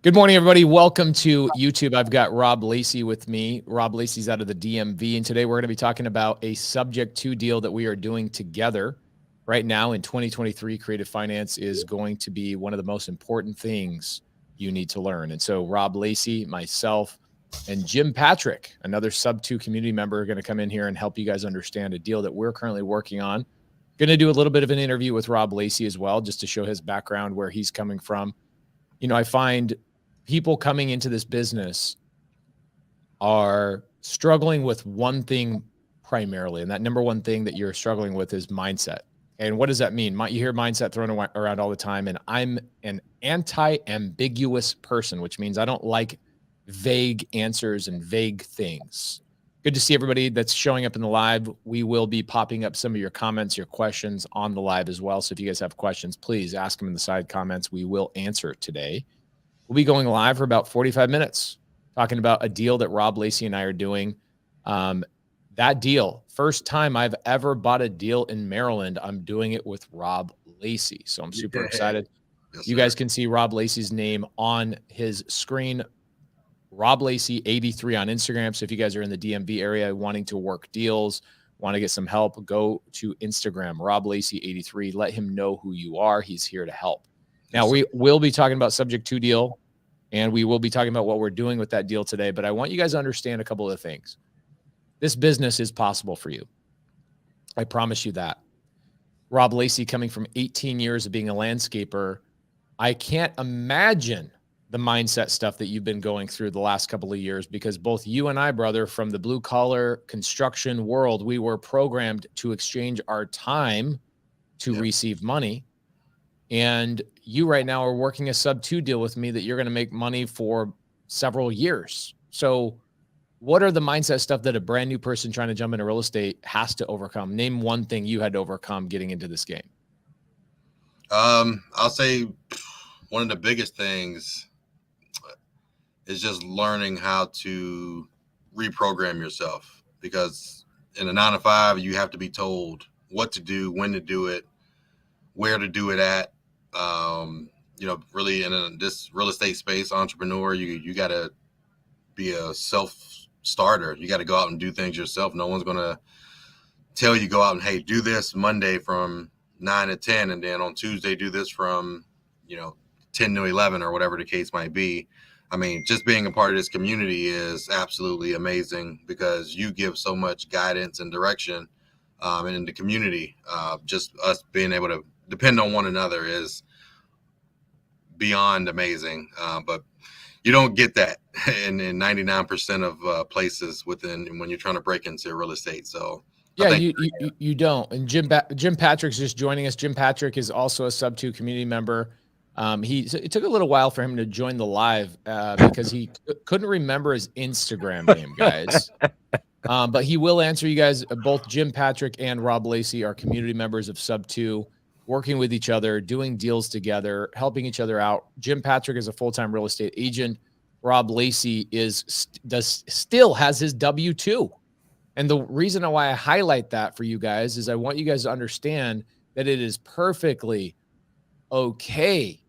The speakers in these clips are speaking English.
Good morning, everybody. Welcome to YouTube. I've got Rob Lacey with me. Rob Lacey's out of the DMV, and today we're going to be talking about a subject to deal that we are doing together right now in 2023. Creative finance is going to be one of the most important things you need to learn. And so Rob Lacey, myself, and Jim Patrick, another SubTo community member, are going to come in here and help you guys understand a deal that we're currently working on. Going to do a little bit of an interview with Rob Lacey as well, just to show his background, where he's coming from. You know, I find people coming into this business are struggling with one thing primarily. And that number one thing that you're struggling with is mindset. And what does that mean? You hear mindset thrown around all the time. And I'm an anti-ambiguous person, which means I don't like vague answers and vague things. Good to see everybody that's showing up in the live. We will be popping up some of your comments, your questions on the live as well. So if you guys have questions, please ask them in the side comments. We will answer it today. We'll be going live for about 45 minutes, talking about a deal that Rob Lacey and I are doing. That deal, first time I've ever bought a deal in Maryland, I'm doing it with Rob Lacey. So I'm super excited. Yes, you guys can see Rob Lacey's name on his screen, Rob Lacey 83 on Instagram. So if you guys are in the DMV area wanting to work deals, want to get some help, go to Instagram, Rob Lacey 83. Let him know who you are. He's here to help. Now, we will be talking about subject to deal, and we will be talking about what we're doing with that deal today. But I want you guys to understand a couple of things. This business is possible for you. I promise you that. Rob Lacey, coming from 18 years of being a landscaper, I can't imagine the mindset stuff that you've been going through the last couple of years, because both you and I, brother, from the blue collar construction world, we were programmed to exchange our time to receive money. And you right now are working a SubTo deal with me that you're going to make money for several years. So what are the mindset stuff that a brand new person trying to jump into real estate has to overcome? Name one thing you had to overcome getting into this game. I'll say one of the biggest things is just learning how to reprogram yourself, because in a 9-to-5, you have to be told what to do, when to do it, where to do it at. You know, really in this real estate space, entrepreneur, you got to be a self-starter. You got to go out and do things yourself. No one's going to tell you go out and, hey, do this Monday from 9 to 10, and then on Tuesday do this from, 10 to 11 or whatever the case might be. I mean, just being a part of this community is absolutely amazing, because you give so much guidance and direction, and in the community, just us being able to depend on one another is beyond amazing. But you don't get that in 99% of places when you're trying to break into real estate. So yeah, you don't. And Jim Patrick's just joining us. Jim Patrick is also a SubTo community member. It took a little while for him to join the live because he couldn't remember his Instagram name, guys. But he will answer you guys. Both Jim Patrick and Rob Lacey are community members of SubTo, working with each other, doing deals together, helping each other out. Jim Patrick is a full-time real estate agent. Rob Lacey still has his W-2. And the reason why I highlight that for you guys is I want you guys to understand that it is perfectly okay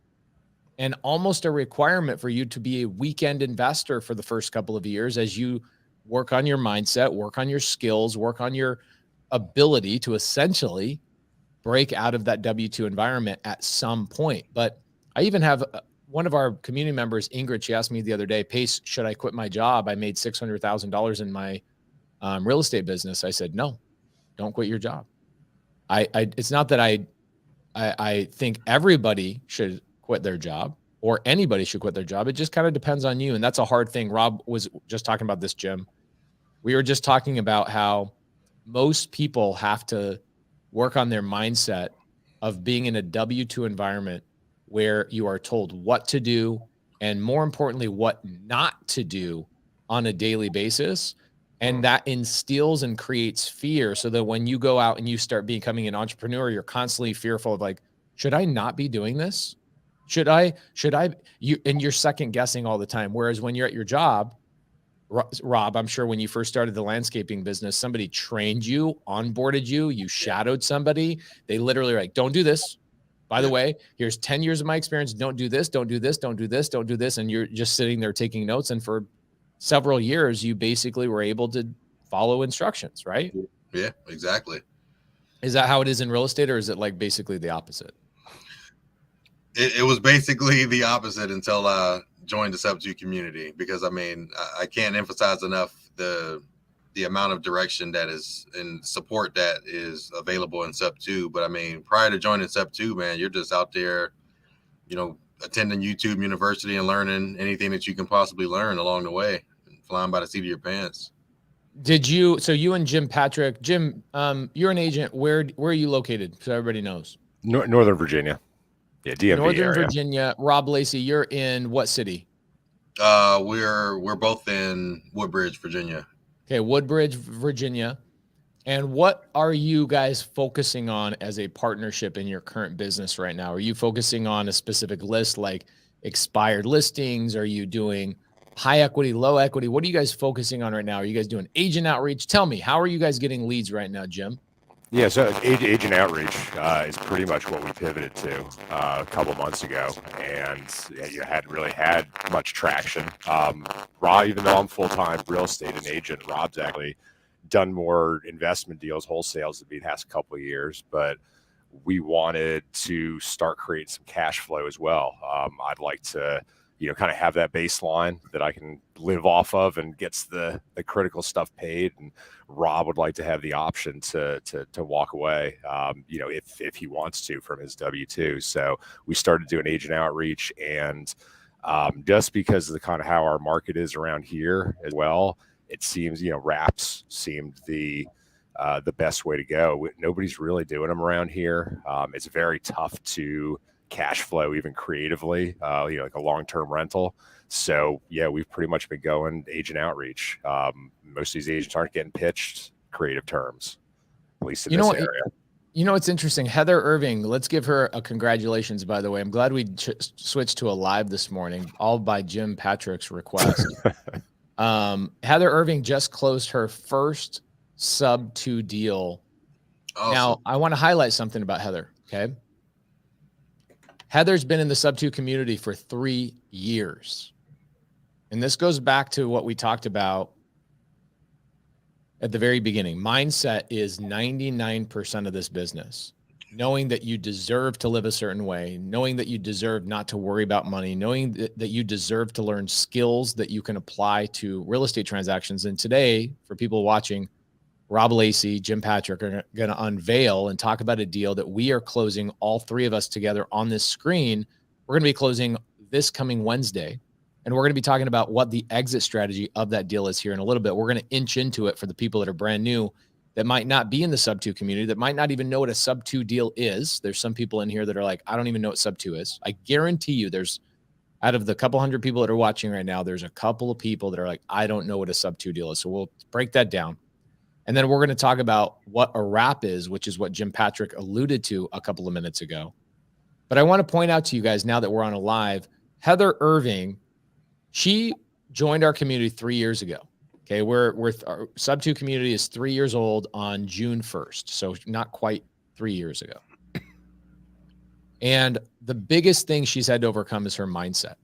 and almost a requirement for you to be a weekend investor for the first couple of years as you work on your mindset, work on your skills, work on your ability to essentially break out of that W-2 environment at some point. But I even have one of our community members, Ingrid, she asked me the other day, Pace, should I quit my job? I made $600,000 in my real estate business. I said, no, don't quit your job. It's not that I think everybody should quit their job or anybody should quit their job. It just kind of depends on you. And that's a hard thing. Rob was just talking about this, Jim. We were just talking about how most people have to work on their mindset of being in a W-2 environment where you are told what to do and, more importantly, what not to do on a daily basis. And that instills and creates fear, so that when you go out and you start becoming an entrepreneur, you're constantly fearful of, like, should I not be doing this? And you're second guessing all the time. Whereas when you're at your job, Rob, I'm sure when you first started the landscaping business, somebody trained you, onboarded you, you shadowed somebody. They literally were like, don't do this. By the way, here's 10 years of my experience. Don't do this, don't do this, don't do this, don't do this. And you're just sitting there taking notes. And for several years, you basically were able to follow instructions, right? Yeah, exactly. Is that how it is in real estate, or is it like basically the opposite? It was basically the opposite until I joined the SubTo community, because I mean, I can't emphasize enough the amount of direction that is and support that is available in SubTo. But I mean, prior to joining SubTo, man, you're just out there, you know, attending YouTube University and learning anything that you can possibly learn along the way, flying by the seat of your pants. So you and Jim Patrick, Jim, you're an agent. Where are you located? So everybody knows. Northern Virginia. Yeah, DMV Northern area. Virginia. Rob Lacey, you're in what city? We're both in Woodbridge, Virginia. Okay, Woodbridge, Virginia. And what are you guys focusing on as a partnership in your current business right now? Are you focusing on a specific list like expired listings? Are you doing high equity, low equity? What are you guys focusing on right now? Are you guys doing agent outreach? Tell me, how are you guys getting leads right now, Jim? Yeah, so agent outreach is pretty much what we pivoted to a couple months ago, and you hadn't really had much traction. Rob, even though I'm full-time real estate and agent, Rob's actually done more investment deals, wholesales the past couple of years, but we wanted to start creating some cash flow as well. I'd like to, kind of have that baseline that I can live off of and gets the critical stuff paid. And Rob would like to have the option to walk away, if he wants to from his W-2. So we started doing agent outreach, and just because of the kind of how our market is around here as well, it seems, wraps seemed the best way to go. Nobody's really doing them around here. It's very tough to cash flow even creatively, like a long-term rental. So yeah, we've pretty much been going agent outreach. Most of these agents aren't getting pitched creative terms, at least in this area. It's interesting. Heather Irving, let's give her a congratulations, by the way. I'm glad we switched to a live this morning, all by Jim Patrick's request. Heather Irving just closed her first SubTo deal. Awesome. Now, I want to highlight something about Heather, okay? Heather's been in the SubTo community for 3 years. And this goes back to what we talked about at the very beginning. Mindset is 99% of this business. Knowing that you deserve to live a certain way, knowing that you deserve not to worry about money, knowing that you deserve to learn skills that you can apply to real estate transactions. And today, for people watching, Rob Lacey, Jim Patrick are going to unveil and talk about a deal that we are closing, all three of us together on this screen. We're going to be closing this coming Wednesday, and we're going to be talking about what the exit strategy of that deal is here in a little bit. We're going to inch into it for the people that are brand new, that might not be in the SubTo community, that might not even know what a SubTo deal is. There's some people in here that are like, I don't even know what SubTo is. I guarantee you there's, out of the couple hundred people that are watching right now, there's a couple of people that are like, I don't know what a SubTo deal is. So we'll break that down. And then we're going to talk about what a wrap is, which is what Jim Patrick alluded to a couple of minutes ago. But I want to point out to you guys, now that we're on a live, Heather Irving, she joined our community 3 years ago. Okay, our SubTo community is 3 years old on June 1st, so not quite 3 years ago. And the biggest thing she's had to overcome is her mindset.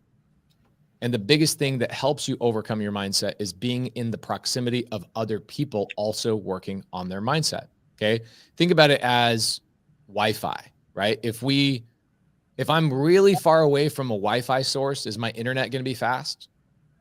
And the biggest thing that helps you overcome your mindset is being in the proximity of other people also working on their mindset. Okay. Think about it as Wi-Fi, right? If I'm really far away from a Wi-Fi source, is my internet going to be fast?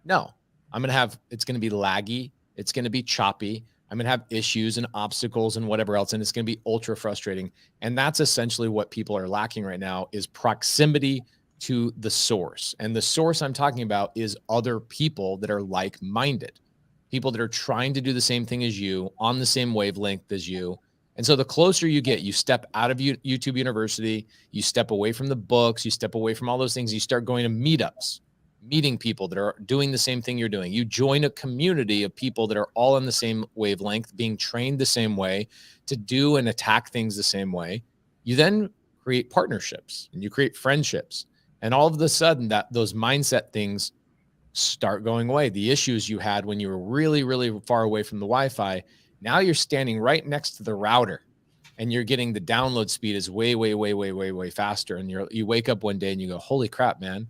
No, it's going to be laggy. It's going to be choppy. I'm going to have issues and obstacles and whatever else. And it's going to be ultra frustrating. And that's essentially what people are lacking right now, is proximity to the source. And the source I'm talking about is other people that are like-minded, people that are trying to do the same thing as you, on the same wavelength as you. And so the closer you get, you step out of YouTube University, you step away from the books, you step away from all those things, you start going to meetups, meeting people that are doing the same thing you're doing. You join a community of people that are all on the same wavelength, being trained the same way, to do and attack things the same way. You then create partnerships and you create friendships. And all of a sudden, those mindset things start going away. The issues you had when you were really, really far away from the Wi-Fi, now you're standing right next to the router. and you're getting the download speed is way, way, way, way, way, way faster. And you wake up one day and you go, holy crap, man,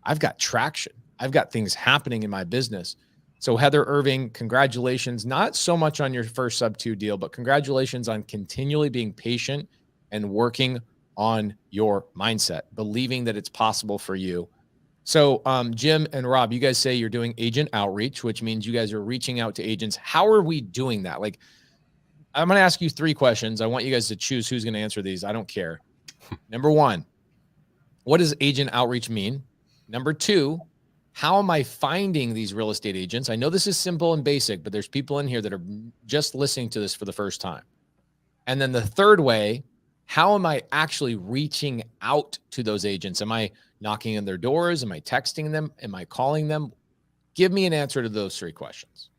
I've got traction. I've got things happening in my business. So Heather Irving, congratulations, not so much on your first SubTo deal, but congratulations on continually being patient and working on your mindset, believing that it's possible for you. So Jim and Rob, you guys say you're doing agent outreach, which means you guys are reaching out to agents. How are we doing that? Like, I'm going to ask you 3 questions. I want you guys to choose who's going to answer these. I don't care. Number 1, what does agent outreach mean? Number 2, how am I finding these real estate agents? I know this is simple and basic, but there's people in here that are just listening to this for the first time. And then the third way, how am I actually reaching out to those agents? Am I knocking on their doors? Am I texting them? Am I calling them? Give me an answer to those 3 questions.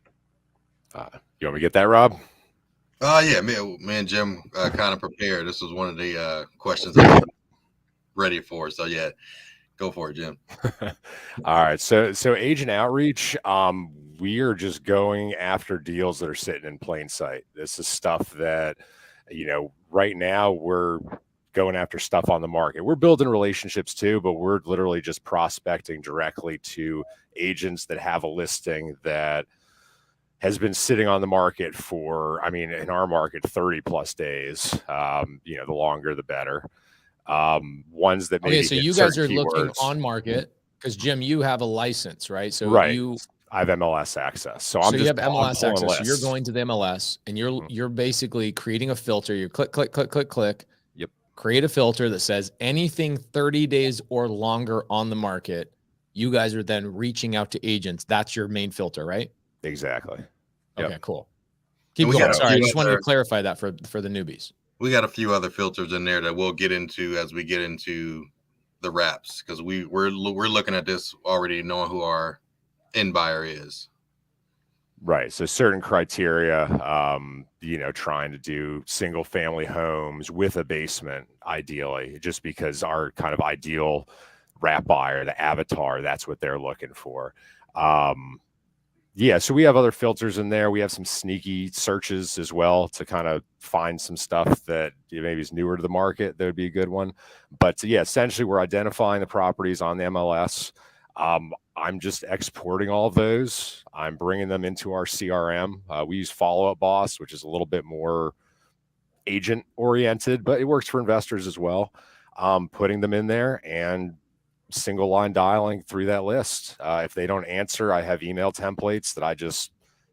You want me to get that, Rob? Yeah, me and Jim kind of prepared. This was one of the questions I was ready for. So yeah, go for it, Jim. All right. So agent outreach, we are just going after deals that are sitting in plain sight. This is stuff that, right now we're going after stuff on the market. We're building relationships too, but we're literally just prospecting directly to agents that have a listing that has been sitting on the market for, in our market, 30 plus days. The longer, the better. Ones that maybe. Okay, so you guys are looking on market because Jim, you have a license, right? So right. I have MLS access. So you have MLS access. So you're going to the MLS and you're basically creating a filter. You click, click, click, click, click. Yep. Create a filter that says anything 30 days or longer on the market. You guys are then reaching out to agents. That's your main filter, right? Exactly. Okay, yep. Cool. Keep going. Sorry, I just wanted to clarify that for the newbies. We got a few other filters in there that we'll get into as we get into the wraps, because we're looking at this already knowing who our end buyer is. Right. So certain criteria, trying to do single family homes with a basement, ideally, just because our kind of ideal wrap buyer, the avatar, that's what they're looking for. So we have other filters in there. We have some sneaky searches as well to kind of find some stuff that maybe is newer to the market. That would be a good one. But essentially we're identifying the properties on the MLS. I'm just exporting all of those. I'm bringing them into our CRM. We use Follow Up Boss, which is a little bit more agent oriented, but it works for investors as well. Putting them in there and single line dialing through that list. If they don't answer, I have email templates that I just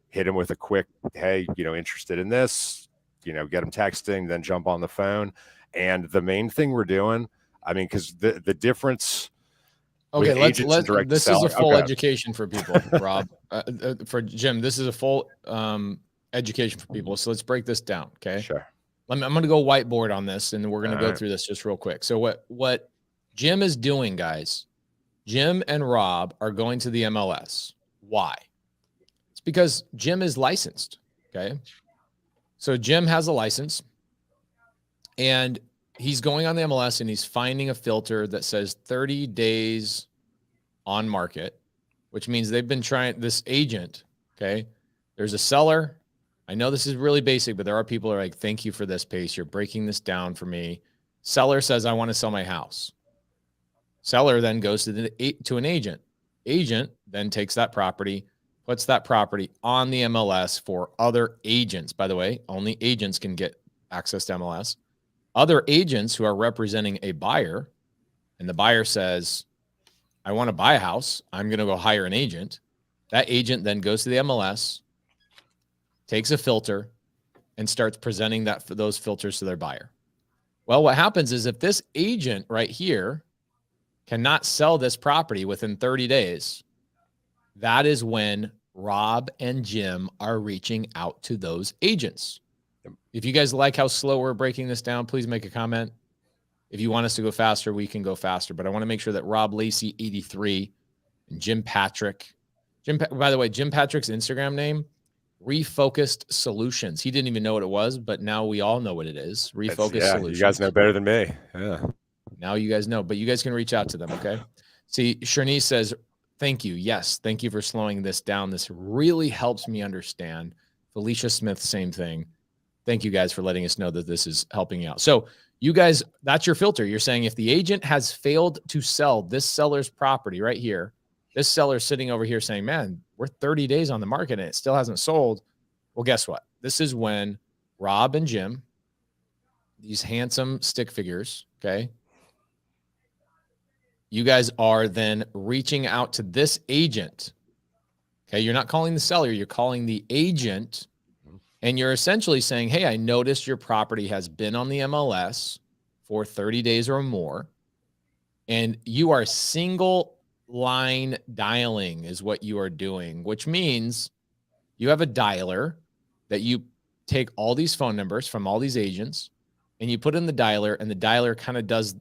hit them with a quick, hey, interested in this, get them texting, then jump on the phone. And the main thing we're doing, because the difference. Okay, this is a full education for people, Rob. For Jim, this is a full education for people. So let's break this down. Okay. Sure. I'm going to go whiteboard on this, and we're going to go through this just real quick. So what Jim is doing, guys, Jim and Rob are going to the MLS. Why? It's because Jim is licensed. Okay. So Jim has a license and he's going on the MLS and he's finding a filter that says 30 days on market, which means they've been trying this agent. Okay. There's a seller. I know this is really basic, but there are people who are like, thank you for this, Pace. You're breaking this down for me. Seller says, I want to sell my house. Seller then goes to an agent. Agent then takes that property, puts that property on the MLS for other agents. By the way, only agents can get access to MLS. Other agents who are representing a buyer, and the buyer says, I want to buy a house. I'm going to go hire an agent. That agent then goes to the MLS, takes a filter, and starts presenting those filters to their buyer. Well, what happens is if this agent right here cannot sell this property within 30 days, that is when Rob and Jim are reaching out to those agents. If you guys like how slow we're breaking this down, please make a comment. If you want us to go faster, we can go faster. But I want to make sure that Rob Lacey 83 and Jim Patrick. By the way, Jim Patrick's Instagram name, Refocused Solutions. He didn't even know what it was, but now we all know what it is. Refocused Solutions. You guys know better than me. Yeah. Now you guys know, but you guys can reach out to them, okay? See, Shernise says, thank you. Yes, thank you for slowing this down. This really helps me understand. Felicia Smith, same thing. Thank you guys for letting us know that this is helping you out. So you guys, that's your filter. You're saying if the agent has failed to sell this seller's property right here, this seller's sitting over here saying, man, we're 30 days on the market and it still hasn't sold. Well, guess what? This is when Rob and Jim, these handsome stick figures, okay, you guys are then reaching out to this agent. Okay, you're not calling the seller, you're calling the agent, and you're essentially saying, hey, I noticed your property has been on the MLS for 30 days or more, and you are single line dialing is what you are doing, which means you have a dialer that you take all these phone numbers from all these agents and you put in the dialer, and the dialer kind of does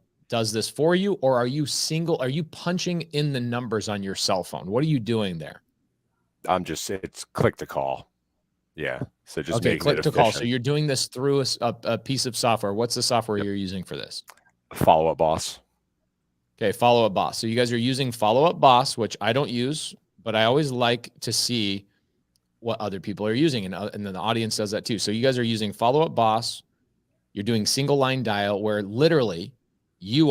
this for you, or are you punching in the numbers on your cell phone? What are you doing there? It's click to call. Yeah. So just okay, click to call. So efficient. you're doing this through a piece of software. What's the software you're using for this? Follow Up Boss. Okay, Follow Up Boss. So you guys are using Follow Up Boss, which I don't use, but I always like to see what other people are using, and then the audience does that too. So you guys are using Follow Up Boss. You're doing single line dial, where literally you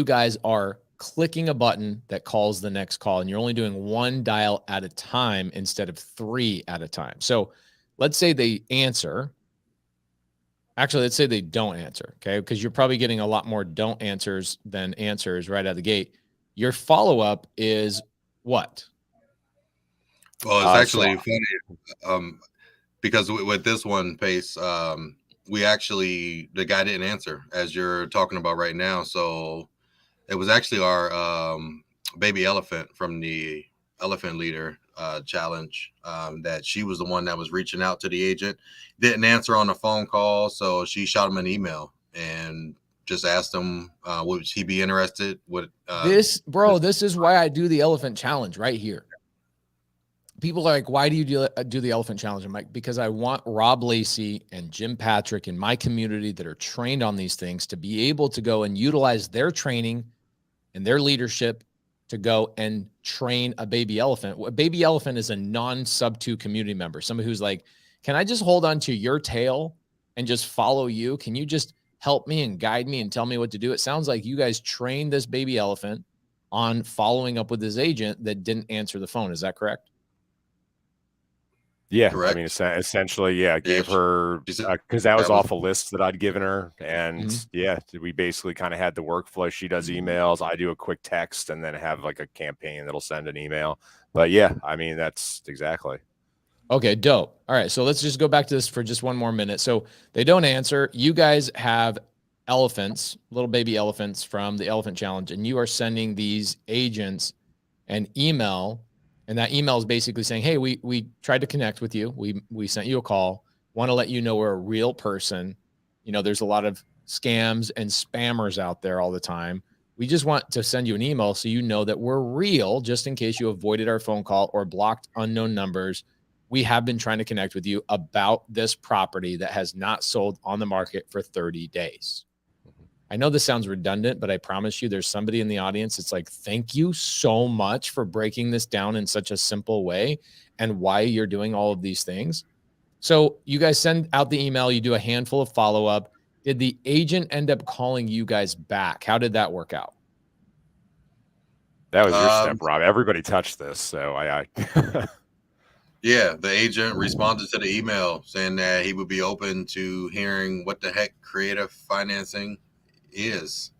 guys are clicking a button that calls the next call, and you're only doing one dial at a time instead of 3 at a time. So let's say they answer. Actually, let's say they don't answer, okay? Because you're probably getting a lot more don't answers than answers right out of the gate. Your follow-up is what? Well, it's actually funny because with this one, Pace, the guy didn't answer as you're talking about right now. So it was actually our baby elephant from the Elephant Leader challenge that she was the one that was reaching out to the agent, didn't answer on a phone call. So she shot him an email and just asked him, would he be interested? This is why I do the elephant challenge right here. People are like, why do you do the elephant challenge? I'm like, because I want Rob Lacey and Jim Patrick in my community that are trained on these things to be able to go and utilize their training and their leadership to go and train a baby elephant. A baby elephant is a non-SubTo community member, somebody who's like, can I just hold on to your tail and just follow you? Can you just help me and guide me and tell me what to do? It sounds like you guys trained this baby elephant on following up with his agent that didn't answer the phone. Is that correct? Yeah, correct. I mean, essentially, yeah, gave her, because that was off a list that I'd given her. And yeah, we basically kind of had the workflow. She does emails, I do a quick text, and then have like a campaign that'll send an email. But yeah, I mean, that's exactly. Okay, dope. All right, so let's just go back to this for just one more minute. So they don't answer. You guys have elephants, little baby elephants from the Elephant Challenge, and you are sending these agents an email. And that email is basically saying, hey, we tried to connect with you. We sent you a call. Want to let you know we're a real person. You know, there's a lot of scams and spammers out there all the time. We just want to send you an email so you know that we're real, just in case you avoided our phone call or blocked unknown numbers. We have been trying to connect with you about this property that has not sold on the market for 30 days. I know this sounds redundant, but I promise you there's somebody in the audience. It's like, thank you so much for breaking this down in such a simple way and why you're doing all of these things. So you guys send out the email, you do a handful of follow-up. Did the agent end up calling you guys back? How did that work out? That was your step, Rob. Everybody touched this. So yeah, the agent responded to the email saying that he would be open to hearing what the heck creative financing is.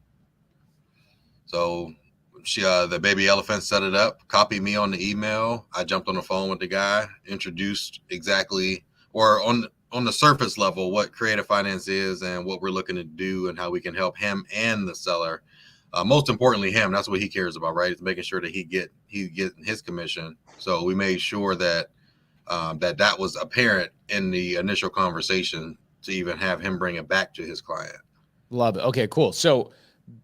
So the baby elephant set it up, copied me on the email. I jumped on the phone with the guy, introduced exactly, or on the surface level, what creative finance is and what we're looking to do and how we can help him and the seller. Most importantly, him. That's what he cares about, right? It's making sure that he get his commission. So we made sure that that was apparent in the initial conversation to even have him bring it back to his client. Love it. Okay, cool. So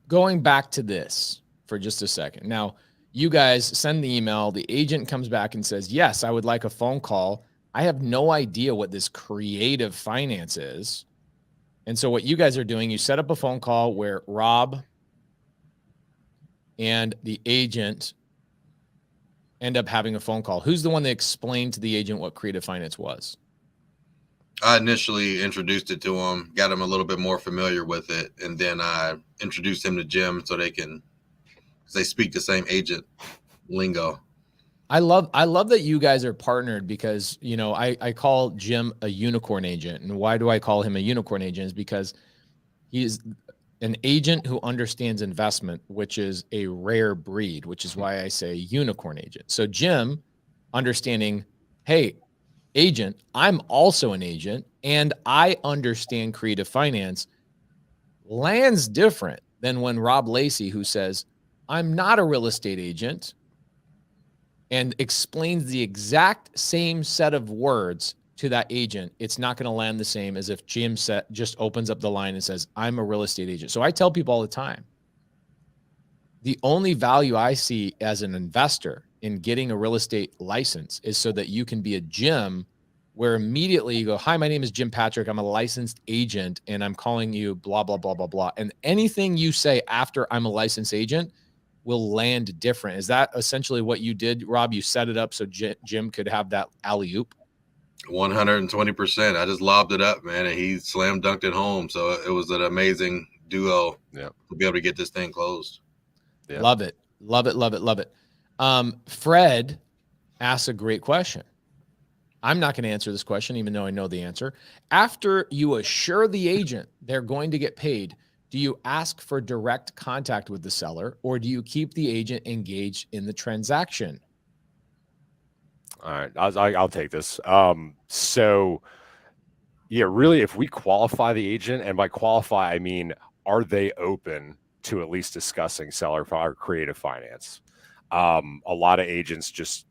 going back to this for just a second. Now, you guys send the email. The agent comes back and says, yes, I would like a phone call. I have no idea what this creative finance is. And so what you guys are doing, you set up a phone call where Rob and the agent end up having a phone call. Who's the one that explained to the agent what creative finance was? I initially introduced it to him, got him a little bit more familiar with it, and then I introduced him to Jim so they speak the same agent lingo. I love that you guys are partnered because, you know, I call Jim a unicorn agent. And why do I call him a unicorn agent? Is because he is an agent who understands investment, which is a rare breed, which is why I say unicorn agent. So Jim understanding, hey, agent, I'm also an agent and I understand creative finance, lands different than when Rob Lacey, who says, I'm not a real estate agent, and explains the exact same set of words to that agent. It's not going to land the same as if Jim just opens up the line and says, I'm a real estate agent. So I tell people all the time, the only value I see as an investor in getting a real estate license is so that you can be a Jim, where immediately you go, hi, my name is Jim Patrick. I'm a licensed agent and I'm calling you blah, blah, blah, blah, blah. And anything you say after I'm a licensed agent will land different. Is that essentially what you did, Rob? You set it up so Jim could have that alley-oop? 120%. I just lobbed it up, man, and he slam dunked it home. So it was an amazing duo to be able to get this thing closed. Yeah. Love it. Love it. Love it. Love it. Fred asks a great question. I'm not going to answer this question, even though I know the answer. After you assure the agent they're going to get paid, do you ask for direct contact with the seller, or do you keep the agent engaged in the transaction? All right, I'll take this. So, yeah, really, if we qualify the agent, and by qualify, I mean, are they open to at least discussing seller or creative finance? A lot of agents just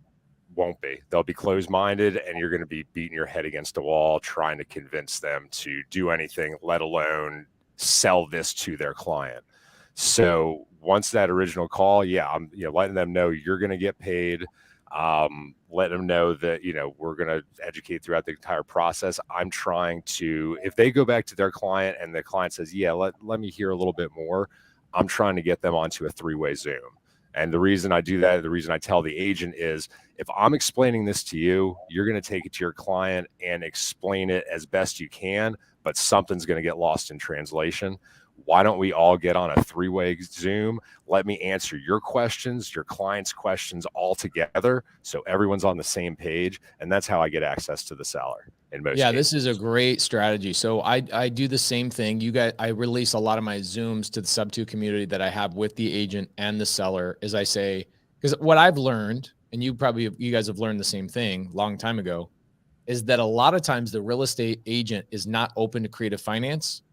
won't be. They'll be closed-minded, and you're going to be beating your head against a wall trying to convince them to do anything, let alone sell this to their client. So once that original call, I'm letting them know you're going to get paid. Let them know that, we're going to educate throughout the entire process. I'm trying to, if they go back to their client and the client says, let me hear a little bit more, I'm trying to get them onto a 3-way Zoom. And the reason I do that, the reason I tell the agent is, if I'm explaining this to you, you're going to take it to your client and explain it as best you can, but something's going to get lost in translation. Why don't we all get on a 3-way Zoom? Let me answer your questions, your client's questions all together, so everyone's on the same page. And that's how I get access to the seller in most cases. This is a great strategy. So I do the same thing. I release a lot of my Zooms to the SubTo community that I have with the agent and the seller, as I say, because what I've learned, and you guys have learned the same thing long time ago, is that a lot of times the real estate agent is not open to creative finance.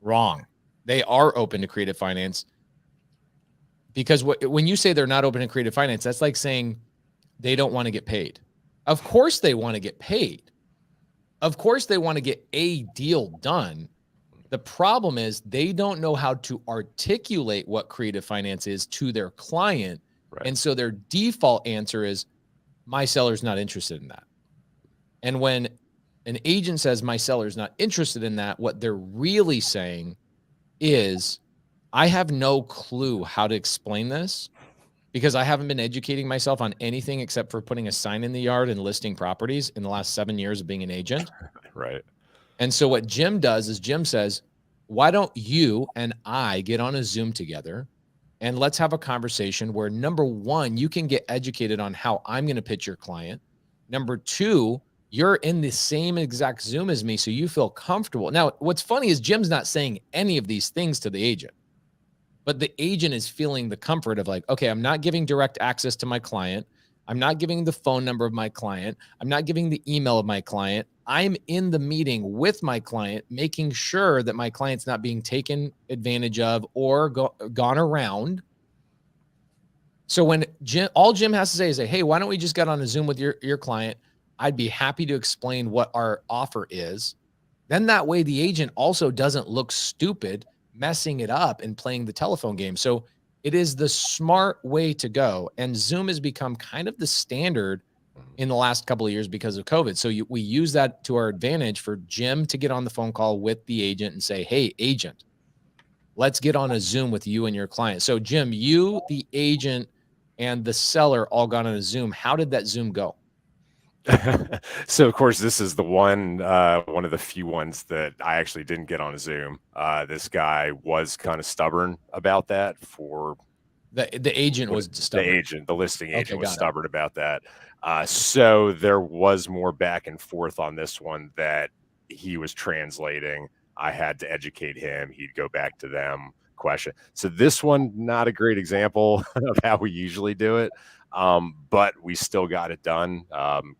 Wrong. They are open to creative finance, because when you say they're not open to creative finance, that's like saying they don't want to get paid. Of course they want to get paid. Of course they want to get a deal done. The problem is they don't know how to articulate what creative finance is to their client. Right. And so their default answer is, my seller's not interested in that. And when an agent says my seller's not interested in that, what they're really saying is, I have no clue how to explain this, because I haven't been educating myself on anything except for putting a sign in the yard and listing properties in the last 7 years of being an agent. Right. And so what Jim does is Jim says, why don't you and I get on a Zoom together and let's have a conversation where, number one, you can get educated on how I'm going to pitch your client. Number two, you're in the same exact Zoom as me, so you feel comfortable. Now, what's funny is Jim's not saying any of these things to the agent, but the agent is feeling the comfort of like, okay, I'm not giving direct access to my client. I'm not giving the phone number of my client. I'm not giving the email of my client. I'm in the meeting with my client, making sure that my client's not being taken advantage of or gone around. So when all Jim has to say is, hey, why don't we just get on a Zoom with your client? I'd be happy to explain what our offer is. Then that way the agent also doesn't look stupid messing it up and playing the telephone game. So it is the smart way to go. And Zoom has become kind of the standard in the last couple of years because of COVID. So we use that to our advantage for Jim to get on the phone call with the agent and say, hey, agent, let's get on a Zoom with you and your client. So Jim, you, the agent, and the seller all got on a Zoom. How did that Zoom go? So of course this is the one of the few ones that I actually didn't get on a Zoom. This guy was kind of stubborn about that. For The agent was stubborn. the listing agent Okay, was got it. stubborn about that. So there was more back and forth on this one that he was translating. I had to educate him. He'd go back to them, question. So this one, not a great example of how we usually do it. But we still got it done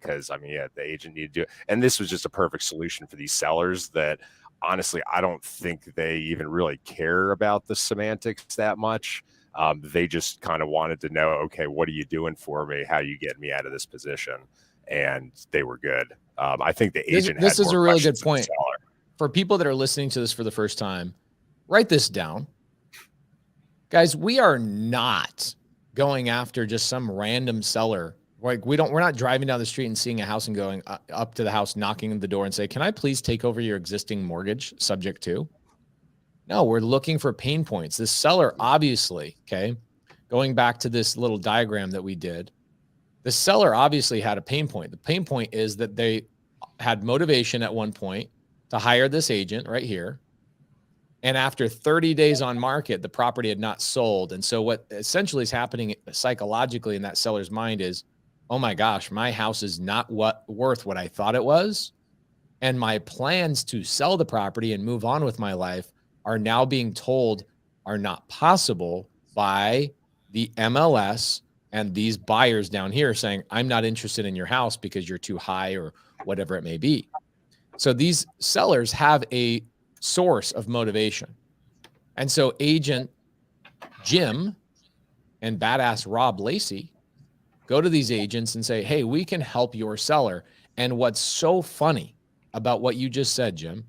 because I mean, yeah, the agent needed to do it. And this was just a perfect solution for these sellers that honestly, I don't think they even really care about the semantics that much. They just kind of wanted to know, okay, what are you doing for me? How you getting me out of this position? And they were good. I think the agent. This is a really good than the point seller. for people that are listening to this for the first time. Write this down, guys. We are not going after just some random seller. Like we're not driving down the street and seeing a house and going up to the house, knocking on the door and say, "Can I please take over your existing mortgage subject to?" No, we're looking for pain points. This seller, obviously, okay, going back to this little diagram that we did, the seller obviously had a pain point. The pain point is that they had motivation at one point to hire this agent right here. And after 30 days on market, the property had not sold. And so what essentially is happening psychologically in that seller's mind is, oh my gosh, my house is not worth what I thought it was. And my plans to sell the property and move on with my life are now being told are not possible by the MLS and these buyers down here saying, I'm not interested in your house because you're too high or whatever it may be. So these sellers have a source of motivation. And so agent Jim and badass Rob Lacey go to these agents and say, hey, we can help your seller. And what's so funny about what you just said, Jim,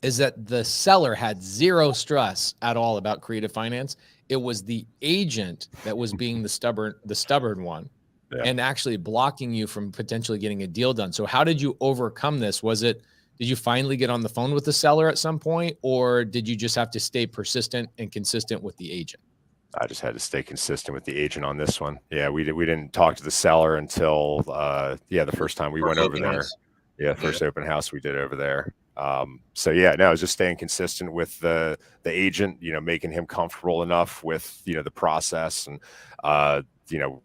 is that the seller had zero stress at all about creative finance. It was the agent that was being the stubborn one, yeah, and actually blocking you from potentially getting a deal done. So how did you overcome this? Did you finally get on the phone with the seller at some point, or did you just have to stay persistent and consistent with the agent? I just had to stay consistent with the agent on this one. Yeah, we didn't talk to the seller until the first time we went over there. Yeah, first open house we did over there. So yeah, no, I was just staying consistent with the agent, making him comfortable enough with, the process and,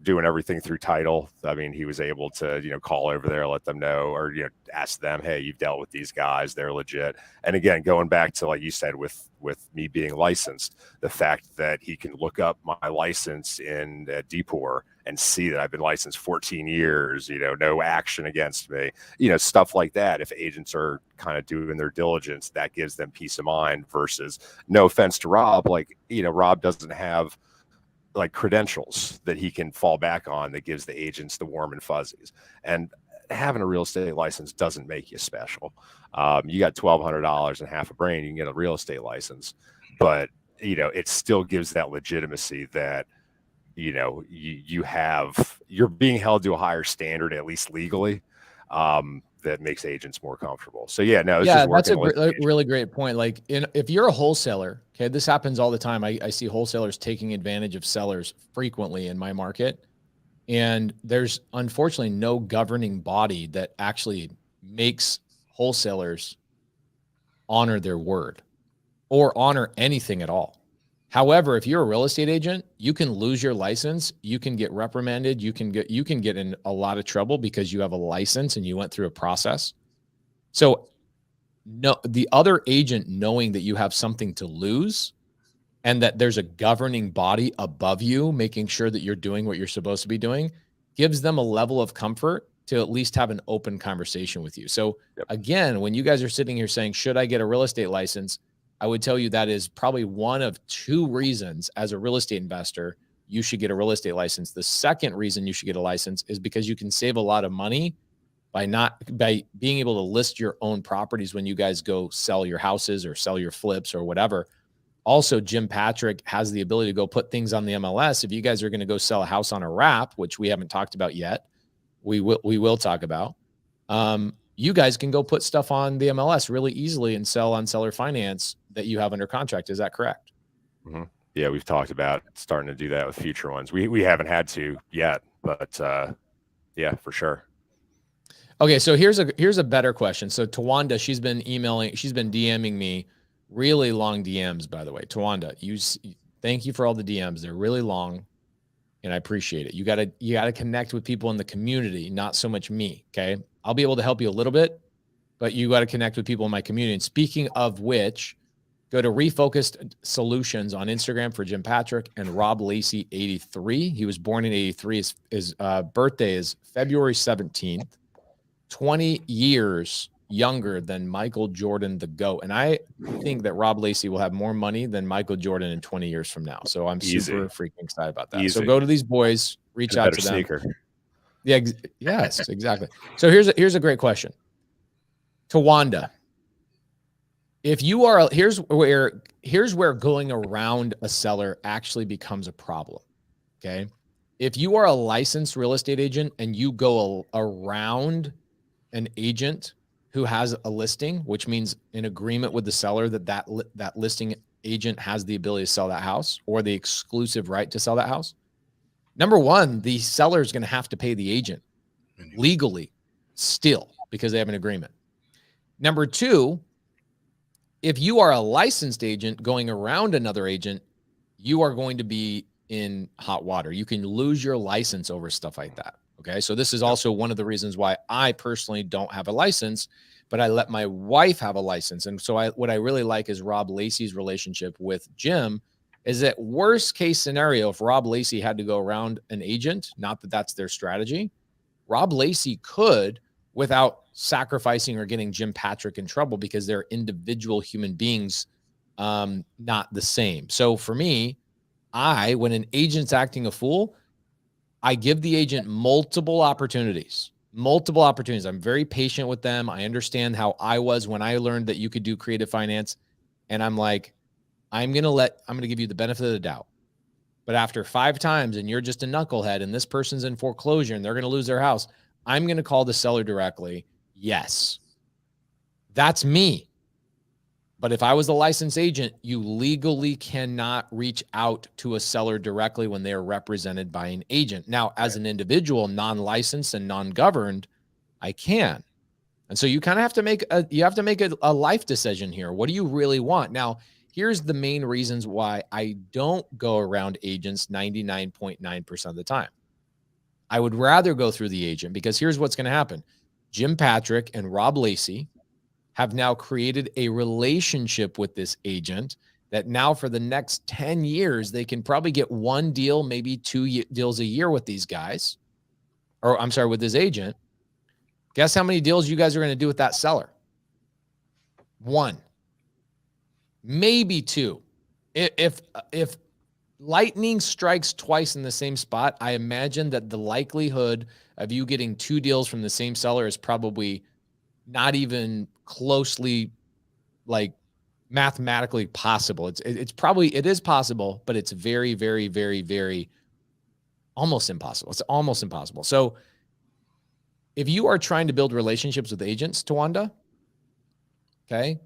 doing everything through title. I mean, he was able to, call over there, let them know, or, ask them, hey, you've dealt with these guys, they're legit. And again, going back to, like you said, with me being licensed, the fact that he can look up my license in DPOR and see that I've been licensed 14 years, no action against me, stuff like that. If agents are kind of doing their diligence, that gives them peace of mind versus, no offense to Rob, Rob doesn't have like credentials that he can fall back on that gives the agents the warm and fuzzies. And having a real estate license doesn't make you special. You got $1,200 and half a brain, you can get a real estate license, but it still gives that legitimacy that you're being held to a higher standard, at least legally, that makes agents more comfortable. So yeah, no, that's a really great point. Like if you're a wholesaler, okay, this happens all the time. I see wholesalers taking advantage of sellers frequently in my market. And there's unfortunately no governing body that actually makes wholesalers honor their word or honor anything at all. However, if you're a real estate agent, you can lose your license, you can get reprimanded, you can get in a lot of trouble because you have a license and you went through a process. So no, the other agent knowing that you have something to lose and that there's a governing body above you making sure that you're doing what you're supposed to be doing gives them a level of comfort to at least have an open conversation with you. So again, when you guys are sitting here saying, should I get a real estate license? I would tell you that is probably one of two reasons as a real estate investor, you should get a real estate license. The second reason you should get a license is because you can save a lot of money by being able to list your own properties when you guys go sell your houses or sell your flips or whatever. Also, Jim Patrick has the ability to go put things on the MLS. If you guys are going to go sell a house on a wrap, which we haven't talked about yet, we will talk about. You guys can go put stuff on the MLS really easily and sell on seller finance that you have under contract. Is that correct? Mm-hmm. Yeah, we've talked about starting to do that with future ones. We haven't had to yet, but yeah, for sure. Okay, so here's a better question. So Tawanda, she's been DMing me really long DMs, by the way. Tawanda, thank you for all the DMs. They're really long, and I appreciate it. You gotta connect with people in the community, not so much me. Okay, I'll be able to help you a little bit, but you got to connect with people in my community. And speaking of which, go to Refocused Solutions on Instagram for Jim Patrick and Rob Lacey 83. He was born in 83. His birthday is February 17th. 20 years younger than Michael Jordan, the GOAT. And I think that Rob Lacey will have more money than Michael Jordan in 20 years from now. So I'm super freaking excited about that. So go to these boys, reach out to them. Sneaker. Yeah, yes, exactly. So here's a great question. Tawanda, if you are, here's where going around a seller actually becomes a problem. Okay. If you are a licensed real estate agent and you go around an agent who has a listing, which means in agreement with the seller that listing agent has the ability to sell that house or the exclusive right to sell that house. Number one, the seller is going to have to pay the agent legally still because they have an agreement. Number two, if you are a licensed agent going around another agent, you are going to be in hot water. You can lose your license over stuff like that. Okay. So this is also one of the reasons why I personally don't have a license, but I let my wife have a license. And so what I really like is Rob Lacey's relationship with Jim is that worst case scenario, if Rob Lacey had to go around an agent, not that that's their strategy, Rob Lacey could, without sacrificing or getting Jim Patrick in trouble because they're individual human beings, not the same. So for me, when an agent's acting a fool, I give the agent multiple opportunities. I'm very patient with them. I understand how I was when I learned that you could do creative finance. And I'm like, I'm going to give you the benefit of the doubt. But after 5 times and you're just a knucklehead and this person's in foreclosure and they're going to lose their house, I'm going to call the seller directly. Yes, that's me. But if I was a licensed agent, you legally cannot reach out to a seller directly when they are represented by an agent. Now, as an individual, non-licensed and non-governed, I can. And so you kind of have to make a life decision here. What do you really want? Now, here's the main reasons why I don't go around agents 99.9% of the time. I would rather go through the agent because here's what's going to happen. Jim Patrick and Rob Lacey have now created a relationship with this agent that now for the next 10 years, they can probably get 1 deal, maybe 2 deals a year with these guys, or I'm sorry, with this agent. Guess how many deals you guys are going to do with that seller? 1, maybe 2. If lightning strikes twice in the same spot, I imagine that the likelihood of you getting 2 deals from the same seller is probably not even closely like mathematically possible. It is possible, but it's very, very, very, very almost impossible. It's almost impossible. So if you are trying to build relationships with agents, Tawanda, okay,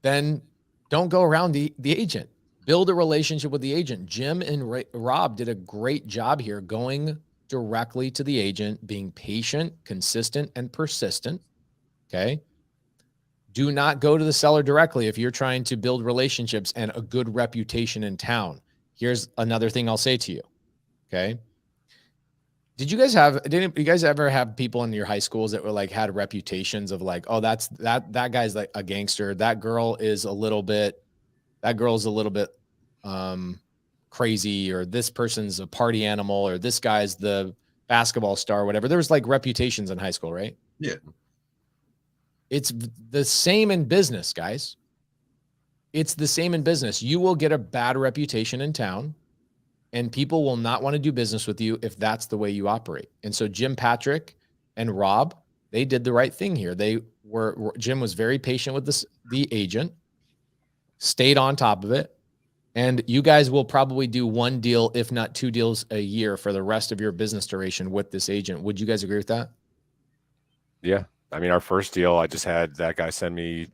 then don't go around the agent. Build a relationship with the agent. Jim and Rob did a great job here going directly to the agent, being patient, consistent, and persistent. Okay. Do not go to the seller directly if you're trying to build relationships and a good reputation in town. Here's another thing I'll say to you. Okay. Did you guys ever have people in your high schools that were like, had reputations of like, oh, that guy's like a gangster. That girl is a little bit crazy, or this person's a party animal, or this guy's the basketball star, or whatever. There was like reputations in high school, right? Yeah. It's the same in business, guys. It's the same in business. You will get a bad reputation in town, and people will not want to do business with you if that's the way you operate. And so Jim Patrick and Rob, they did the right thing here. Jim was very patient with the agent, stayed on top of it. And you guys will probably do 1 deal, if not 2 deals a year for the rest of your business duration with this agent. Would you guys agree with that? Yeah. I mean, our first deal, I just had that guy send me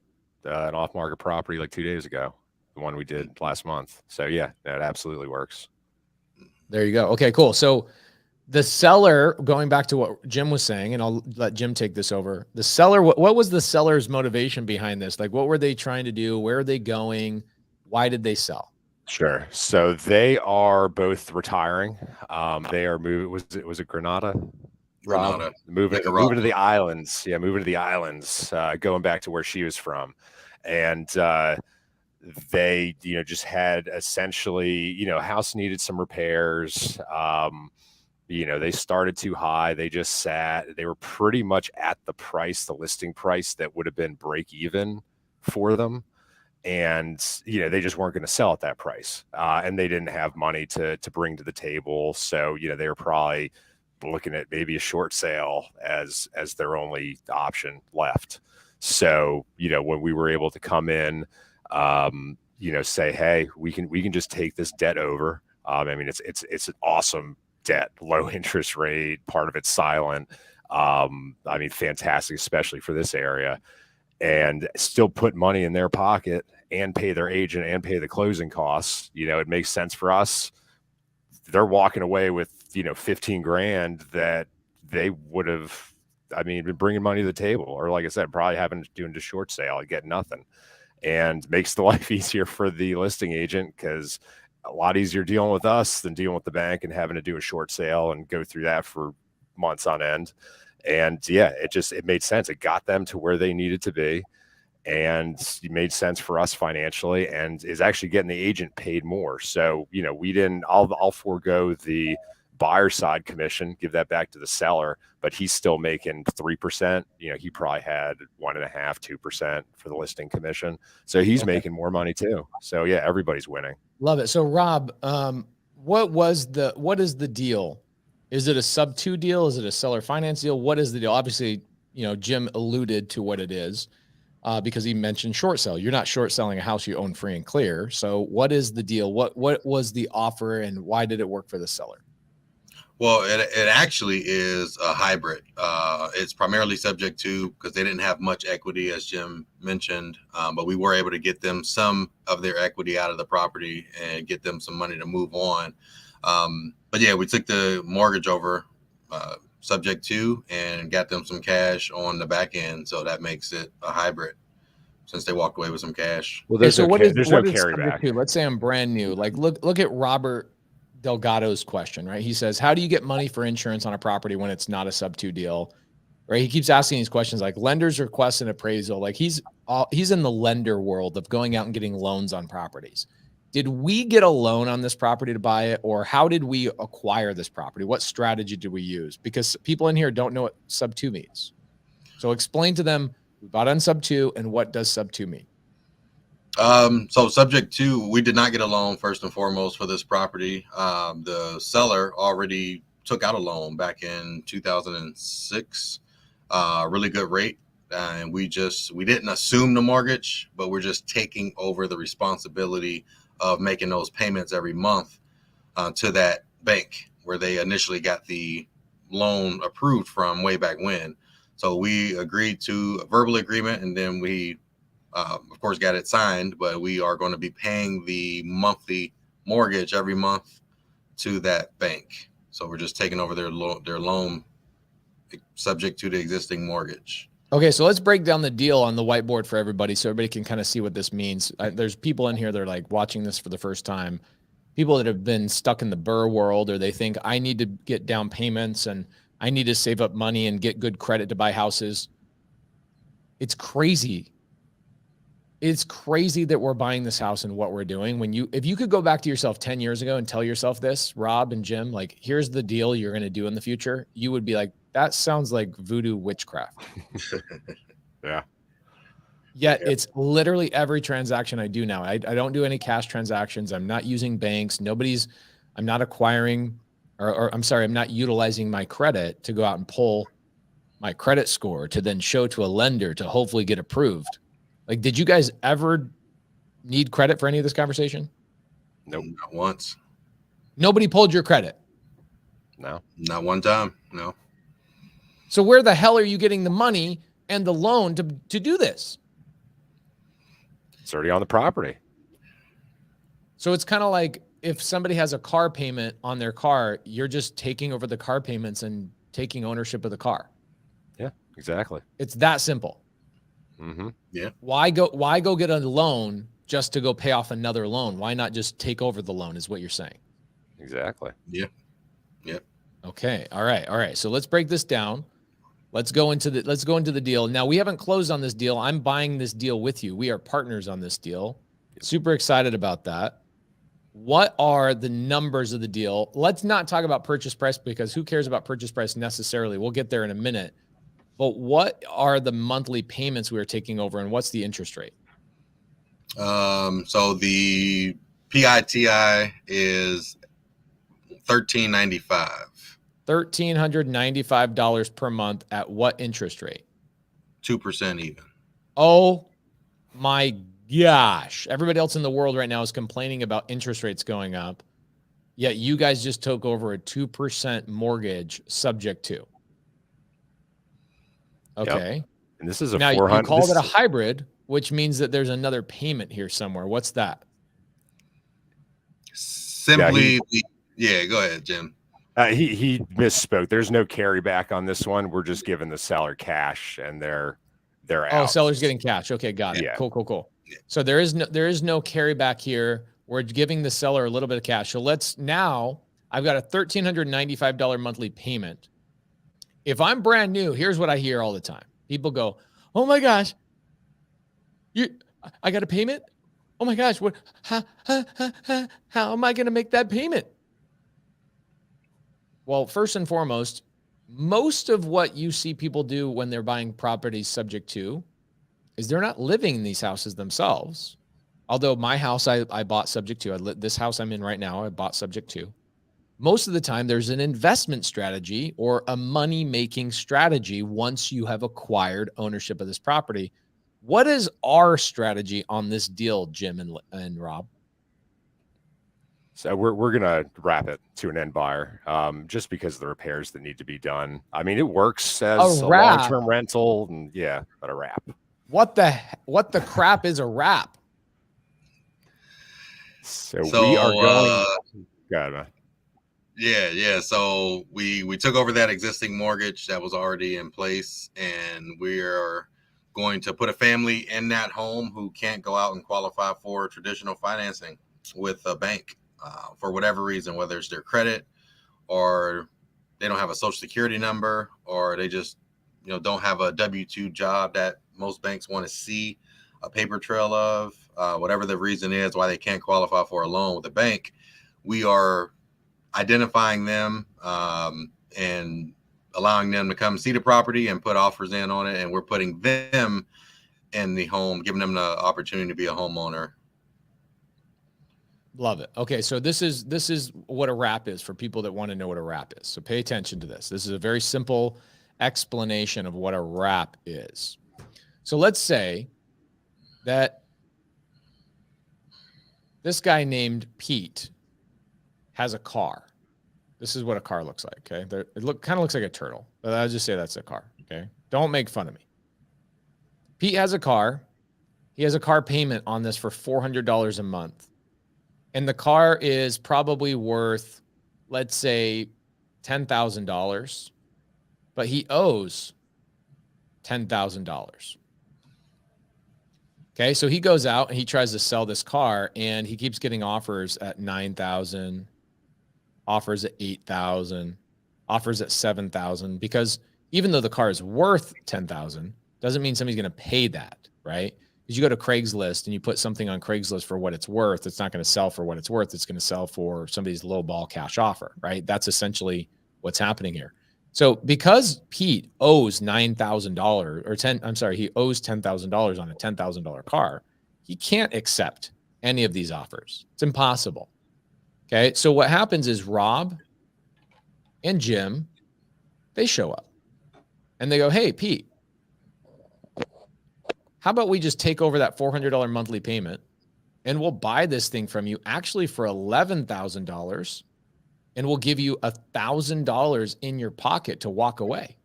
an off-market property like 2 days ago, the one we did last month. So yeah, that absolutely works. There you go. Okay, cool. So The seller, going back to what Jim was saying, and I'll let Jim take this over. The seller, what was the seller's motivation behind this? Like, what were they trying to do? Where are they going? Why did they sell? Sure. So they are both retiring. They are moving. Was it Granada? Rob? Granada. Moving Nicaragua. to the islands. Yeah, moving to the islands. Going back to where she was from, and they, just had essentially, house needed some repairs. They started too high. They just sat. They were pretty much at the listing price that would have been break even for them. And, they just weren't going to sell at that price. And they didn't have money to bring to the table. So, they were probably looking at maybe a short sale as their only option left. So, when we were able to come in, say, hey, we can just take this debt over. I mean, it's an awesome debt, low interest rate, part of it's silent. I mean, fantastic, especially for this area, and still put money in their pocket and pay their agent and pay the closing costs. It makes sense for us. They're walking away with, 15 grand that they would have, been bringing money to the table, or like I said, probably having to do a short sale and get nothing, and makes the life easier for the listing agent, because a lot easier dealing with us than dealing with the bank and having to do a short sale and go through that for months on end. And yeah, it made sense. It got them to where they needed to be, and it made sense for us financially, and is actually getting the agent paid more. So, I'll forego the buyer side commission, give that back to the seller, but he's still making 3%. He probably had 1.5%, 2% for the listing commission. So he's making more money too. So yeah, everybody's winning. Love it. So Rob, what is the deal? Is it a SubTo deal? Is it a seller finance deal? What is the deal? Obviously, Jim alluded to what it is, because he mentioned short sale. You're not short selling a house you own free and clear. So what is the deal? What was the offer, and why did it work for the seller? Well, it actually is a hybrid. It's primarily subject to, because they didn't have much equity, as Jim mentioned, but we were able to get them some of their equity out of the property and get them some money to move on. But yeah, we took the mortgage over subject to, and got them some cash on the back end. So that makes it a hybrid, since they walked away with some cash. Well, there's no carryback. Let's say I'm brand new. Like, look at Robert Delgado's question, right? He says, how do you get money for insurance on a property when it's not a SubTo deal? Right? He keeps asking these questions, like lenders request an appraisal. Like he's in the lender world of going out and getting loans on properties. Did we get a loan on this property to buy it, or how did we acquire this property? What strategy did we use? Because people in here don't know what SubTo means. So explain to them, we bought on SubTo, and what does SubTo mean? So subject to, we did not get a loan first and foremost for this property. The seller already took out a loan back in 2006, really good rate. And we didn't assume the mortgage, but we're just taking over the responsibility of making those payments every month to that bank where they initially got the loan approved from way back when. So we agreed to a verbal agreement, and then we of course got it signed, but we are going to be paying the monthly mortgage every month to that bank. So we're just taking over their loan subject to the existing mortgage. Okay, so let's break down the deal on the whiteboard for everybody, so everybody can kind of see what this means. There's people in here that are like watching this for the first time, people that have been stuck in the burr world, or they think I need to get down payments and I need to save up money and get good credit to buy houses. It's crazy. It's crazy that we're buying this house and what we're doing. If you could go back to yourself 10 years ago and tell yourself this, Rob and Jim, like, here's the deal you're going to do in the future, you would be like, that sounds like voodoo witchcraft. Yeah. Yet it's literally every transaction I do now. I don't do any cash transactions. I'm not using banks. I'm not acquiring, or I'm sorry, I'm not utilizing my credit to go out and pull my credit score to then show to a lender to hopefully get approved. Like, did you guys ever need credit for any of this conversation? Nope, not once. Nobody pulled your credit? No. Not one time, no. So where the hell are you getting the money and the loan to do this? It's already on the property. So it's kind of like if somebody has a car payment on their car, you're just taking over the car payments and taking ownership of the car. Yeah, exactly. It's that simple. Mm-hmm. Yeah. Why go get a loan just to go pay off another loan? Why not just take over the loan is what you're saying. Exactly. Yeah. Yep. Okay. All right. So let's break this down. Let's go into the deal. Now, we haven't closed on this deal. I'm buying this deal with you. We are partners on this deal. Super excited about that. What are the numbers of the deal? Let's not talk about purchase price because who cares about purchase price necessarily? We'll get there in a minute. But what are the monthly payments we are taking over and what's the interest rate? So the PITI is $1,395. $1,395 per month at what interest rate? 2% even. Oh my gosh. Everybody else in the world right now is complaining about interest rates going up. Yet you guys just took over a 2% mortgage subject to. Okay. Yep. And this is a now 400. You called it a hybrid, which means that there's another payment here somewhere. What's that? Simply, yeah, go ahead, Jim. He misspoke. There's no carryback on this one. We're just giving the seller cash, and they're out. Oh, seller's getting cash. Okay, got it. Yeah. Cool. Yeah. So there is no carryback here. We're giving the seller a little bit of cash. So I've got a $1,395 monthly payment. If I'm brand new, here's what I hear all the time. People go, "Oh my gosh, I got a payment? Oh my gosh, what? How am I going to make that payment?" Well, first and foremost, most of what you see people do when they're buying properties subject to is they're not living in these houses themselves. Although my house I bought subject to, this house I'm in right now, I bought subject to. Most of the time, there's an investment strategy or a money-making strategy once you have acquired ownership of this property. What is our strategy on this deal, Jim and Rob? So we're gonna wrap it to an end buyer, just because of the repairs that need to be done. I mean, it works as a long-term rental, and yeah, but a wrap. What the crap is a wrap? So we are going. Yeah. So we took over that existing mortgage that was already in place, and we are going to put a family in that home who can't go out and qualify for traditional financing with a bank for whatever reason, whether it's their credit or they don't have a social security number or they just don't have a W-2 job that most banks want to see a paper trail of, whatever the reason is why they can't qualify for a loan with a bank. We are identifying them and allowing them to come see the property and put offers in on it. And we're putting them in the home, giving them the opportunity to be a homeowner. Love it. Okay. So this is what a wrap is for people that want to know what a wrap is. So pay attention to this. This is a very simple explanation of what a wrap is. So let's say that this guy named Pete has a car. This is what a car looks like. Okay. It kind of looks like a turtle, but I'll just say that's a car. Okay. Don't make fun of me. Pete has a car. He has a car payment on this for $400 a month. And the car is probably worth, let's say, $10,000, but he owes $10,000. Okay, so he goes out and he tries to sell this car, and he keeps getting offers at $9,000, offers at $8,000, offers at $7,000, because even though the car is worth $10,000, doesn't mean somebody's going to pay that, right? Because you go to Craigslist and you put something on Craigslist for what it's worth, it's not going to sell for what it's worth. It's going to sell for somebody's low ball cash offer, right? That's essentially what's happening here. So because Pete owes $9,000 he owes $10,000 on a $10,000 car, he can't accept any of these offers. It's impossible. Okay. So what happens is Rob and Jim, they show up and they go, "Hey, Pete, how about we just take over that $400 monthly payment and we'll buy this thing from you actually for $11,000 and we'll give you $1,000 in your pocket to walk away."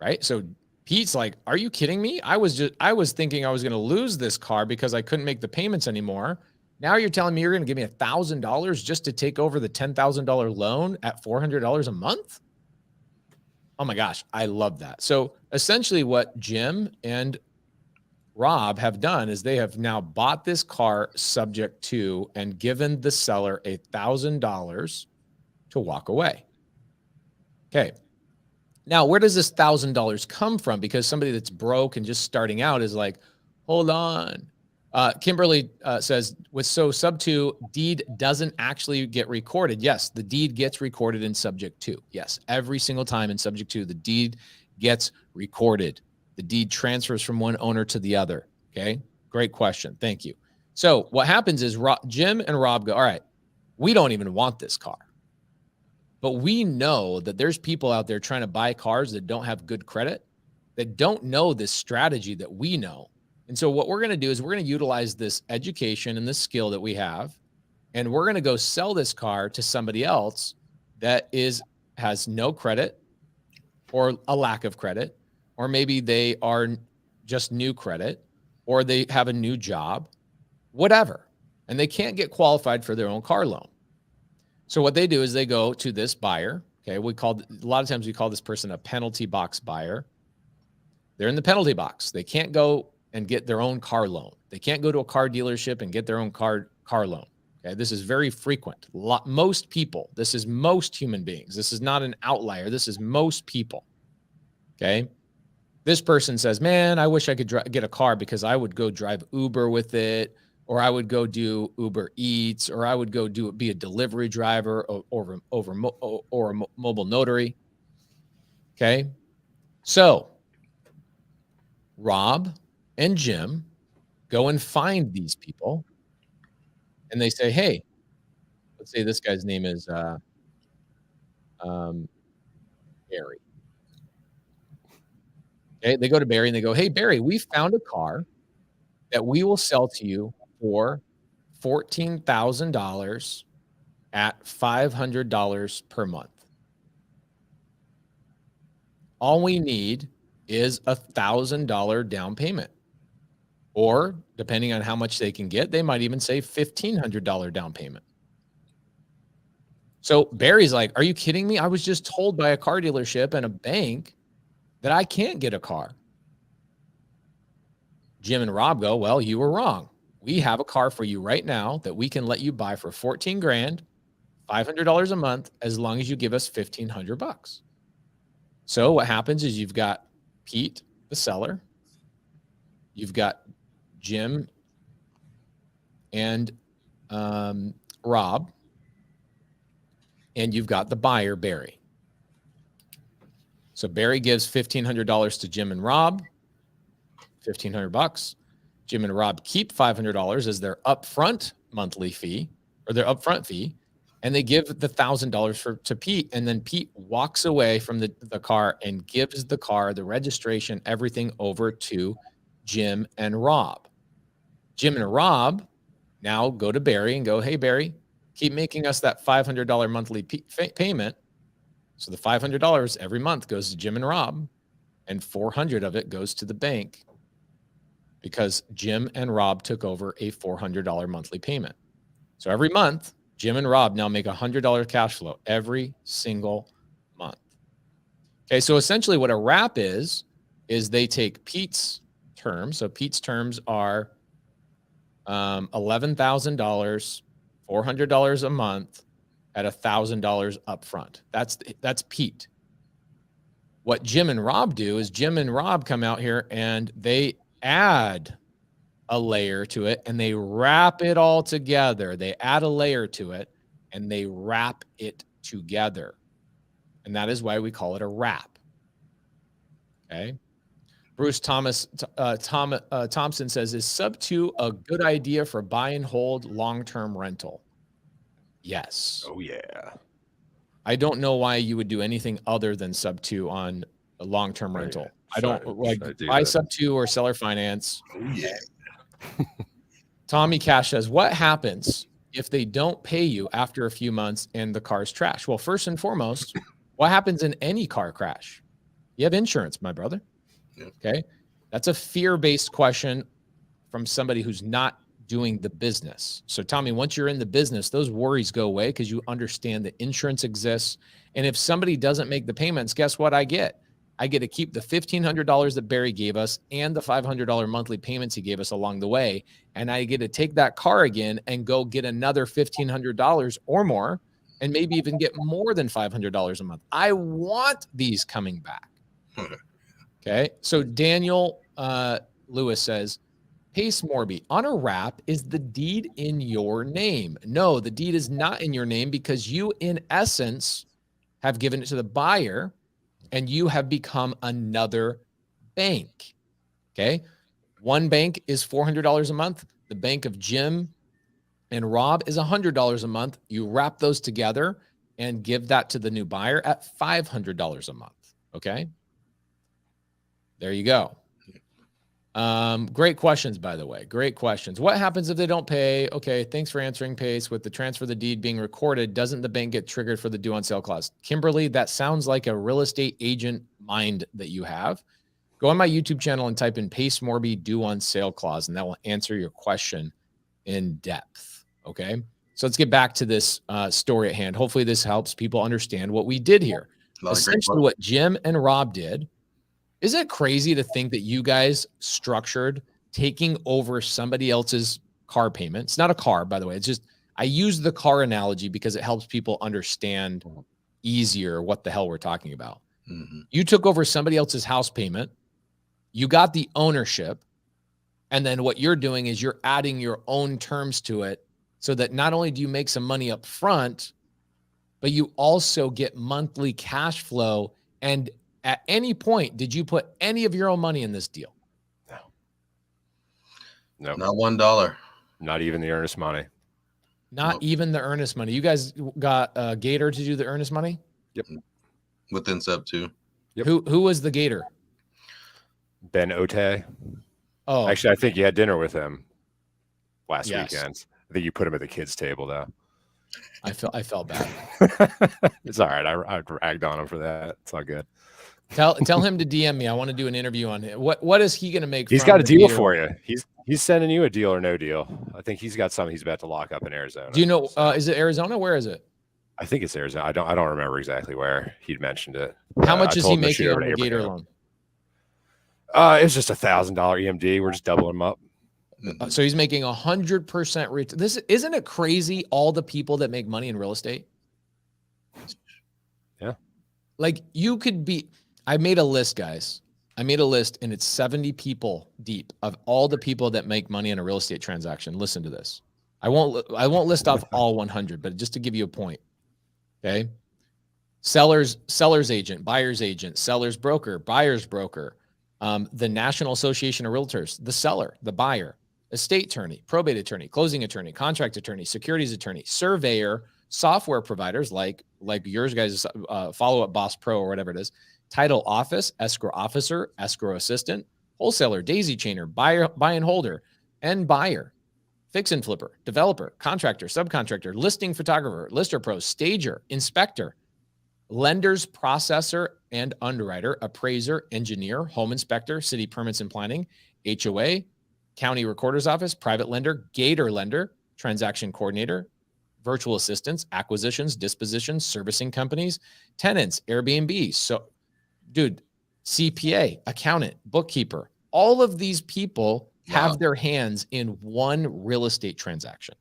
Right? So Pete's like, "Are you kidding me? I was thinking I was going to lose this car because I couldn't make the payments anymore. Now you're telling me you're going to give me $1,000 just to take over the $10,000 loan at $400 a month? Oh my gosh, I love that. So essentially what Jim and Rob have done is they have now bought this car subject to and given the seller $1,000 to walk away. Okay. Now, where does this $1,000 come from? Because somebody that's broke and just starting out is like, hold on. Kimberly says, with SubTo, deed doesn't actually get recorded. Yes, the deed gets recorded in subject to. Yes, every single time in subject to, the deed gets recorded. The deed transfers from one owner to the other. Okay, great question. Thank you. So what happens is Jim and Rob go, all right, we don't even want this car. But we know that there's people out there trying to buy cars that don't have good credit, that don't know this strategy that we know. And so what we're going to do is we're going to utilize this education and this skill that we have, and we're going to go sell this car to somebody else that has no credit or a lack of credit, or maybe they are just new credit, or they have a new job, whatever, and they can't get qualified for their own car loan. So what they do is they go to this buyer. Okay, a lot of times we call this person a penalty box buyer. They're in the penalty box. They can't go and get their own car loan. They can't go to a car dealership and get their own car loan. Okay, this is very frequent. Most people, this is most human beings. This is not an outlier. This is most people. Okay, this person says, man, I wish I could get a car because I would go drive Uber with it, or I would go do Uber Eats, or I would go be a delivery driver or a mobile notary. Okay, so Rob and Jim go and find these people, and they say, hey, let's say this guy's name is Barry. Okay, they go to Barry and they go, hey, Barry, we found a car that we will sell to you for $14,000 at $500 per month. All we need is $1,000 down payment. Or depending on how much they can get, they might even say $1,500 down payment. So Barry's like, are you kidding me? I was just told by a car dealership and a bank that I can't get a car. Jim and Rob go, well, you were wrong. We have a car for you right now that we can let you buy for $14,000, $500 a month, as long as you give us $1,500. So what happens is you've got Pete, the seller, you've got Jim and Rob, and you've got the buyer, Barry. So Barry gives $1,500 to Jim and Rob, $1,500. Jim and Rob keep $500 as their upfront monthly fee, or their upfront fee, and they give the $1,000 to Pete, and then Pete walks away from the car and gives the car, the registration, everything over to Jim and Rob. Jim and Rob now go to Barry and go, hey, Barry, keep making us that $500 monthly payment. So the $500 every month goes to Jim and Rob, and $400 of it goes to the bank because Jim and Rob took over a $400 monthly payment. So every month, Jim and Rob now make $100 cash flow every single month. Okay, so essentially what a wrap is they take Pete's terms. So Pete's terms are $11,000, $400 a month at $1,000 upfront. That's Pete. What Jim and Rob do is Jim and Rob come out here and they add a layer to it and they wrap it all together. They add a layer to it and they wrap it together. And that is why we call it a wrap. Okay. Bruce Thompson says, is SubTo a good idea for buy and hold long-term rental? Yes. Oh, yeah. I don't know why you would do anything other than SubTo on a long-term rental. I don't like buy SubTo or seller finance. Oh, yeah. Tommy Cash says, what happens if they don't pay you after a few months and the car's trash? Well, first and foremost, what happens in any car crash? You have insurance, my brother. Yeah. Okay. That's a fear-based question from somebody who's not doing the business. So Tommy, once you're in the business, those worries go away because you understand that insurance exists. And if somebody doesn't make the payments, guess what I get? I get to keep the $1,500 that Barry gave us and the $500 monthly payments he gave us along the way. And I get to take that car again and go get another $1,500 or more, and maybe even get more than $500 a month. I want these coming back. Okay. So Daniel Lewis says, Pace Morby, on a wrap, is the deed in your name? No, the deed is not in your name because you, in essence, have given it to the buyer and you have become another bank. Okay. One bank is $400 a month. The bank of Jim and Rob is $100 a month. You wrap those together and give that to the new buyer at $500 a month. Okay. There you go. Great questions, by the way. Great questions. What happens if they don't pay? Okay, thanks for answering, Pace. With the transfer of the deed being recorded, doesn't the bank get triggered for the due on sale clause? Kimberly, that sounds like a real estate agent mind that you have. Go on my YouTube channel and type in Pace Morby due on sale clause, and that will answer your question in depth. Okay, so let's get back to this story at hand. Hopefully this helps people understand what we did here. Essentially what Jim and Rob did. Is it crazy to think that you guys structured taking over somebody else's car payment? It's not a car, by the way. It's just, I use the car analogy because it helps people understand easier what the hell we're talking about. Mm-hmm. You took over somebody else's house payment. You got the ownership. And then what you're doing is you're adding your own terms to it so that not only do you make some money up front, but you also get monthly cash flow. And at any point, did you put any of your own money in this deal? No. Not $1. Not even the earnest money. Not even the earnest money. You guys got a Gator to do the earnest money? Yep. Within SubTo. Yep. Who was the Gator? Ben Ote. Oh, actually, I think you had dinner with him last weekend. I think you put him at the kids' table, though. I felt bad. It's all right. I ragged on him for that. It's all good. Tell him to DM me. I want to do an interview on him. What is he going to make? He's got a deal for you. He's sending you a deal or no deal. I think he's got something he's about to lock up in Arizona. Do you know? Is it Arizona? Where is it? I think it's Arizona. I don't remember exactly where he'd mentioned it. How much is he making on the Gator loan? It's just $1,000 EMD. We're just doubling him up. So he's making 100% return. This isn't it crazy? All the people that make money in real estate. Yeah. Like you could be. I made a list, guys. I made a list, and it's 70 people deep of all the people that make money in a real estate transaction. Listen to this. I won't list off all 100, but just to give you a point. Okay. Seller's agent, buyer's agent, seller's broker, buyer's broker, the National Association of Realtors, the seller, the buyer, estate attorney, probate attorney, closing attorney, contract attorney, securities attorney, surveyor, software providers like yours guys, Follow-Up Boss Pro or whatever it is, title office, escrow officer, escrow assistant, wholesaler, daisy chainer, buy and holder, and buyer, fix and flipper, developer, contractor, subcontractor, listing photographer, lister pro, stager, inspector, lenders, processor and underwriter, appraiser, engineer, home inspector, city permits and planning, HOA, county recorder's office, private lender, Gator lender, transaction coordinator, virtual assistants, acquisitions, dispositions, servicing companies, tenants, Airbnb. So, dude, CPA, accountant, bookkeeper, all of these people have their hands in one real estate transaction.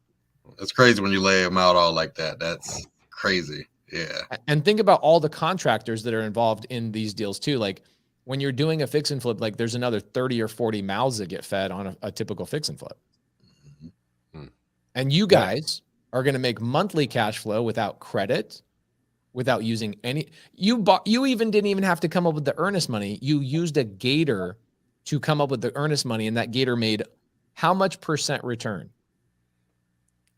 That's crazy when you lay them out all like that. That's crazy. Yeah. And think about all the contractors that are involved in these deals too. Like when you're doing a fix and flip, like there's another 30 or 40 mouths that get fed on a typical fix and flip. Mm-hmm. And you guys are going to make monthly cash flow without credit, without using any, you even didn't even have to come up with the earnest money. You used a Gator to come up with the earnest money, and that Gator made how much percent return?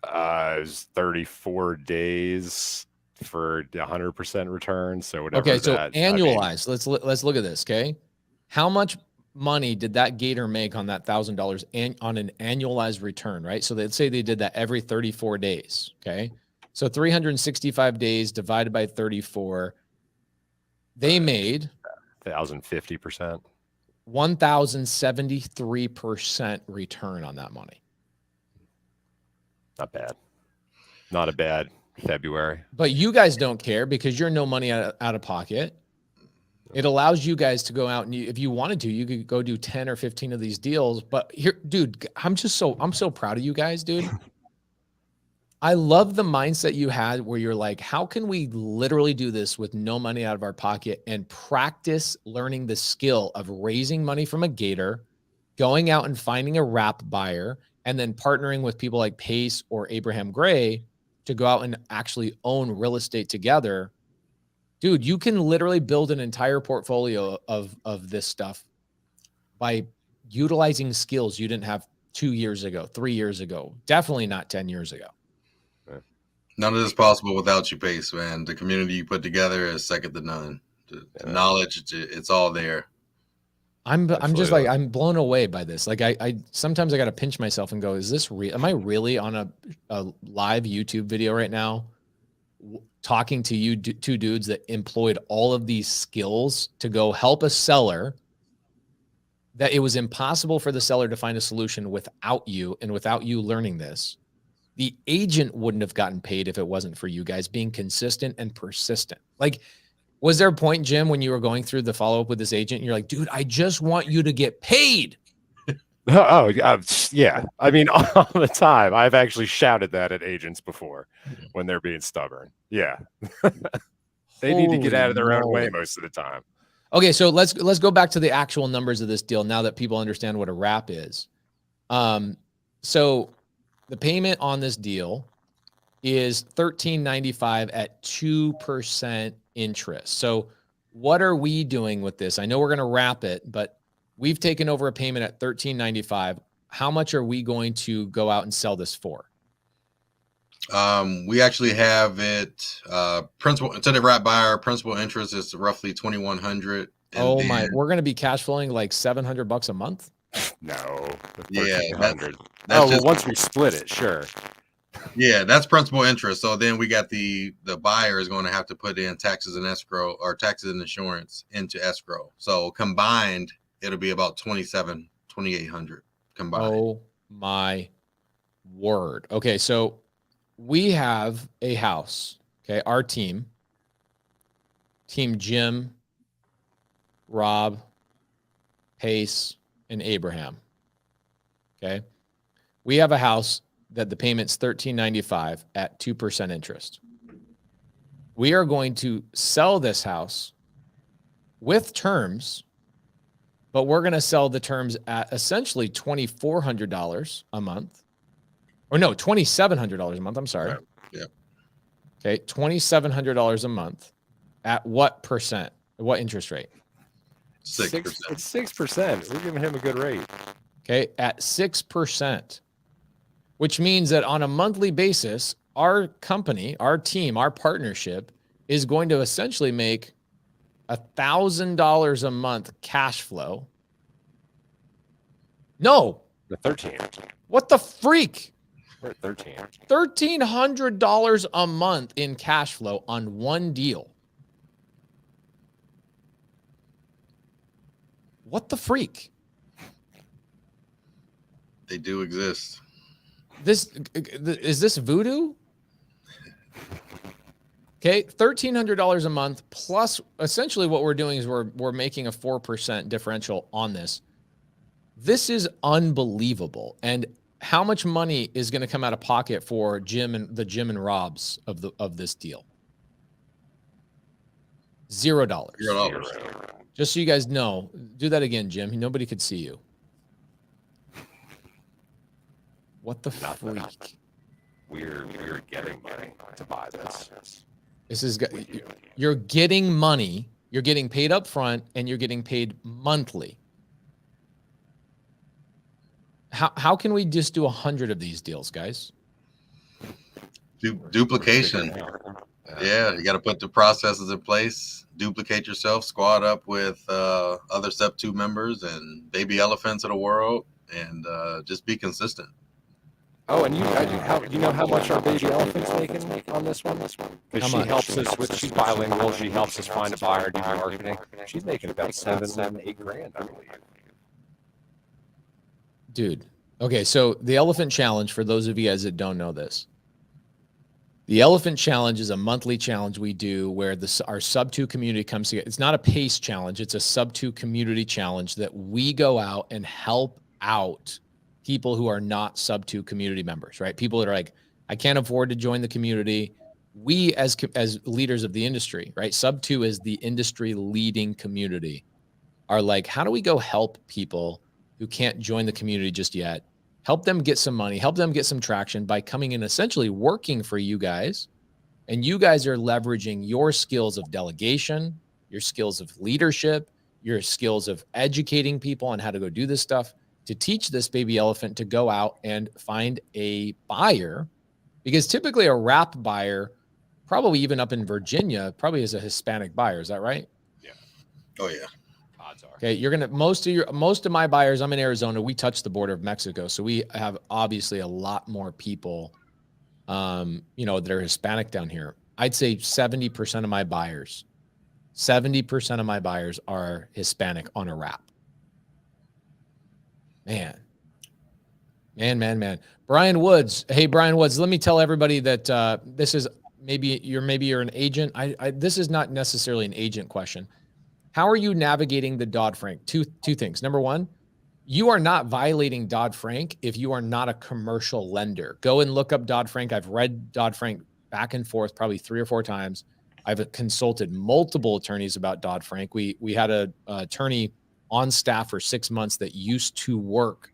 It was 34 days for 100% return. So whatever. Okay, so annualized. Let's look at this. Okay, how much money did that Gator make on that $1,000 on an annualized return? Right. So let's say they did that every 34 days. Okay, so 365 days divided by 34. They made 1,050%. 1,073% return on that money. Not bad. Not a bad February. But you guys don't care because you're no money out of pocket. It allows you guys to go out and if you wanted to, you could go do 10 or 15 of these deals. But here, dude, I'm so proud of you guys, dude. I love the mindset you had where you're like, how can we literally do this with no money out of our pocket and practice learning the skill of raising money from a gator, going out and finding a wrap buyer, and then partnering with people like Pace or Abraham Gray to go out and actually own real estate together. Dude, you can literally build an entire portfolio of this stuff by utilizing skills you didn't have 2 years ago, 3 years ago, definitely not 10 years ago. None of this possible without you, Pace, man. The community you put together is second to none. The knowledge, it's all there. I'm just like, I'm blown away by this. Like I sometimes I got to pinch myself and go, is this real? Am I really on a live YouTube video right now talking to you two dudes that employed all of these skills to go help a seller that it was impossible for the seller to find a solution without you and without you learning this? The agent wouldn't have gotten paid if it wasn't for you guys being consistent and persistent. Like, was there a point, Jim, when you were going through the follow-up with this agent, and you're like, dude, I just want you to get paid? Oh, yeah. I mean, all the time. I've actually shouted that at agents before when they're being stubborn. Yeah. They need to get out of their own way most of the time. Okay, so let's go back to the actual numbers of this deal now that people understand what a wrap is. So the payment on this deal is $13.95 at 2% interest. So what are we doing with this? I know we're going to wrap it, but we've taken over a payment at $13.95. How much are we going to go out and sell this for? We actually have it principal instead of wrap buyer, principal interest is roughly $2,100. Oh my, we're going to be cash flowing like $700 a month. No. Yeah. That's Just, once we split it, sure. Yeah, that's principal interest. So then we got the buyer is going to have to put in taxes and escrow or taxes and insurance into escrow. So combined, it'll be about $2,800 combined. Oh my word. Okay, so we have a house. Okay, our team Jim, Rob, Pace, and Abraham. Okay, we have a house that the payment's $13.95 at 2% interest. We are going to sell this house with terms, but we're going to sell the terms at essentially $2,400 a month. Or no, $2,700 a month. I'm sorry. Yeah. Okay, $2,700 a month at what percent? What interest rate? 6%. It's 6%. We're giving him a good rate. Okay, at 6%, which means that on a monthly basis, our company, our team, our partnership is going to essentially make $1,000 a month cash flow. No. The 13. What the freak? We're at 13. $1,300 a month in cash flow on one deal. What the freak? They do exist. Is this voodoo? Okay, $1,300 a month plus essentially what we're doing is we're making a 4% differential on this. This is unbelievable. And how much money is going to come out of pocket for Jim and Rob's of this deal? $0. $0. Just so you guys know, do that again, Jim. Nobody could see you. What the freak? We're getting money to buy this. This is, you're getting money. You're getting paid up front and you're getting paid monthly. How can we just do 100 of these deals, guys? Duplication. Yeah, you got to put the processes in place, duplicate yourself, squad up with other SubTo members and baby elephants of the world, and just be consistent. Oh, and you know how much our baby elephant's making on this one? Because she helps us with, she's bilingual, she helps us find a buyer, do marketing. She's making about $7, $8 grand, I believe. Dude, Okay, so the Elephant Challenge, for those of you guys that don't know this, the Elephant Challenge is a monthly challenge we do where our SubTo community comes together. It's not a pace challenge. It's a SubTo community challenge that we go out and help out people who are not SubTo community members, right? People that are like, I can't afford to join the community. We as leaders of the industry, right? SubTo is the industry leading community, are like, how do we go help people who can't join the community just yet? Help them get some money, help them get some traction by coming in, essentially working for you guys. And you guys are leveraging your skills of delegation, your skills of leadership, your skills of educating people on how to go do this stuff to teach this baby elephant to go out and find a buyer. Because typically a wrap buyer, probably even up in Virginia, probably is a Hispanic buyer. Is that right? Yeah. Oh yeah. Okay, you're gonna most of my buyers. I'm in Arizona. We touch the border of Mexico, so we have obviously a lot more people, that are Hispanic down here. I'd say 70% of my buyers, 70% of my buyers are Hispanic on a wrap. Man. Brian Woods. Hey, Brian Woods. Let me tell everybody that this is maybe you're an agent. This is not necessarily an agent question. How are you navigating the Dodd-Frank? Two things. Number one, you are not violating Dodd-Frank if you are not a commercial lender. Go and look up Dodd-Frank. I've read Dodd-Frank back and forth probably 3 or 4 times. I've consulted multiple attorneys about Dodd-Frank. We had an attorney on staff for 6 months that used to work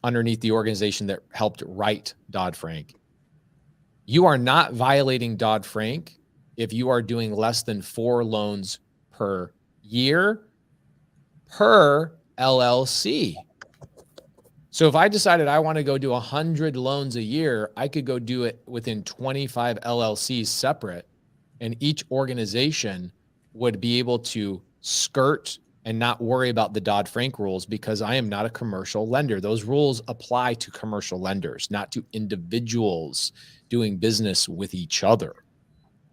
underneath the organization that helped write Dodd-Frank. You are not violating Dodd-Frank if you are doing less than 4 loans per year per LLC. So if I decided I want to go do 100 loans a year, I could go do it within 25 LLCs separate, and each organization would be able to skirt and not worry about the Dodd-Frank rules because I am not a commercial lender. Those rules apply to commercial lenders, not to individuals doing business with each other.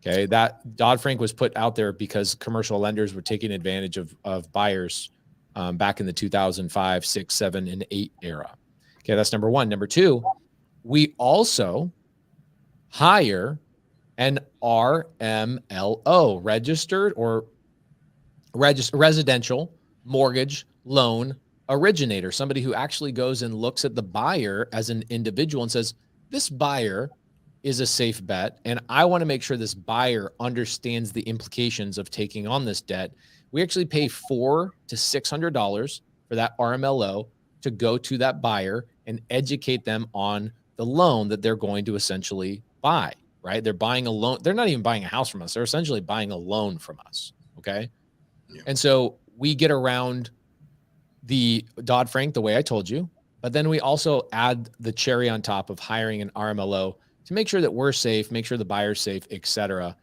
Okay, that Dodd-Frank was put out there because commercial lenders were taking advantage of buyers back in the 2005, 6, 7, and 8 era. Okay, that's number one. Number two, we also hire an RMLO, residential mortgage loan originator, somebody who actually goes and looks at the buyer as an individual and says, this buyer is a safe bet, and I want to make sure this buyer understands the implications of taking on this debt. We actually pay $400 to $600 for that RMLO to go to that buyer and educate them on the loan that they're going to essentially buy, right? They're buying a loan. They're not even buying a house from us. They're essentially buying a loan from us, okay? Yeah. And so we get around the Dodd-Frank the way I told you, but then we also add the cherry on top of hiring an RMLO to make sure that we're safe, make sure the buyer's safe, et cetera.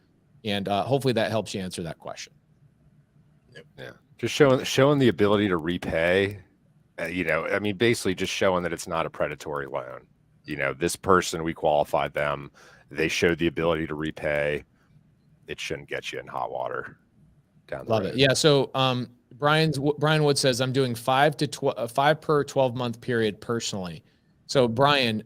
And hopefully that helps you answer that question. Yeah. Just showing the ability to repay, basically just showing that it's not a predatory loan. This person, we qualified them. They showed the ability to repay. It shouldn't get you in hot water down the road. Love it. Yeah. So Brian Wood says, I'm doing 5 per 12-month period personally. So Brian,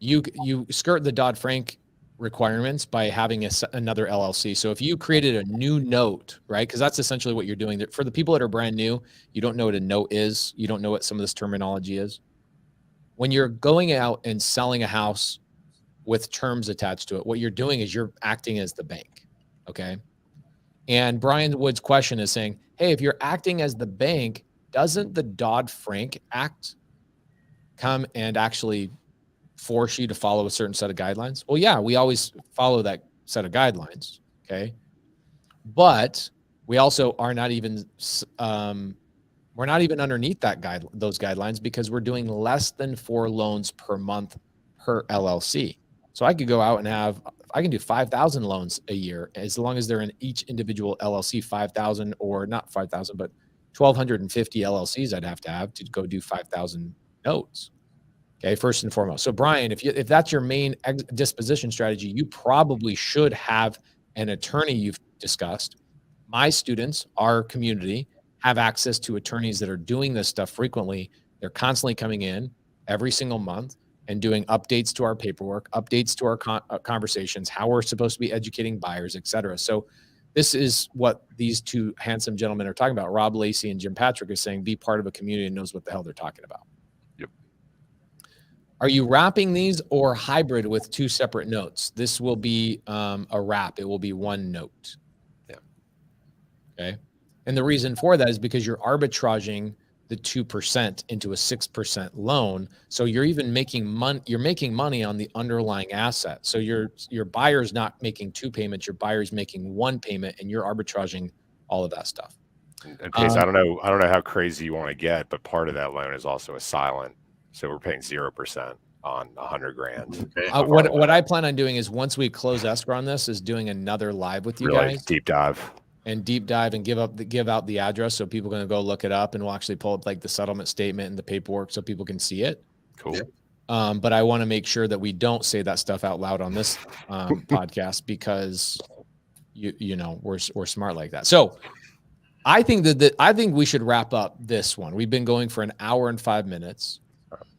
you skirt the Dodd-Frank requirements by having another LLC. So if you created a new note, right? Because that's essentially what you're doing. For the people that are brand new, you don't know what a note is. You don't know what some of this terminology is. When you're going out and selling a house with terms attached to it, what you're doing is you're acting as the bank, okay? And Brian Wood's question is saying, hey, if you're acting as the bank, doesn't the Dodd-Frank Act come and actually force you to follow a certain set of guidelines? Well, yeah, we always follow that set of guidelines, okay? But we also are not even we're not even underneath those guidelines because we're doing less than 4 loans per month per LLC. So I could go out and I can do 5,000 loans a year as long as they're in each individual LLC, 5,000 or not 5,000, but 1,250 LLCs I'd have to go do 5,000 notes. Okay, first and foremost. So Brian, if that's your main disposition strategy, you probably should have an attorney you've discussed. My students, our community, have access to attorneys that are doing this stuff frequently They're constantly coming in every single month and doing updates to our paperwork, updates to our conversations, how we're supposed to be educating buyers, et cetera. So this is what these two handsome gentlemen are talking about. Rob Lacey and Jim Patrick are saying, be part of a community and knows what the hell they're talking about. Yep. Are you wrapping these or hybrid with two separate notes? This will be a wrap. It will be one note. Yeah. Okay. And the reason for that is because you're arbitraging the 2% into a 6% loan. So you're even making money. You're making money on the underlying asset. So your buyer's not making two payments. Your buyer's making one payment, and you're arbitraging all of that stuff. And Pace, I don't know how crazy you want to get, but part of that loan is also a silent. So we're paying 0% on $100,000. Okay. What I plan on doing is once we close escrow on this, is doing another live with you guys. Deep dive. And deep dive and give out the address so people are going to go look it up, and we'll actually pull up like the settlement statement and the paperwork so people can see it. Cool. Yeah. But I want to make sure that we don't say that stuff out loud on this podcast because you know we're smart like that. So I think I think we should wrap up this one. We've been going for an hour and 5 minutes.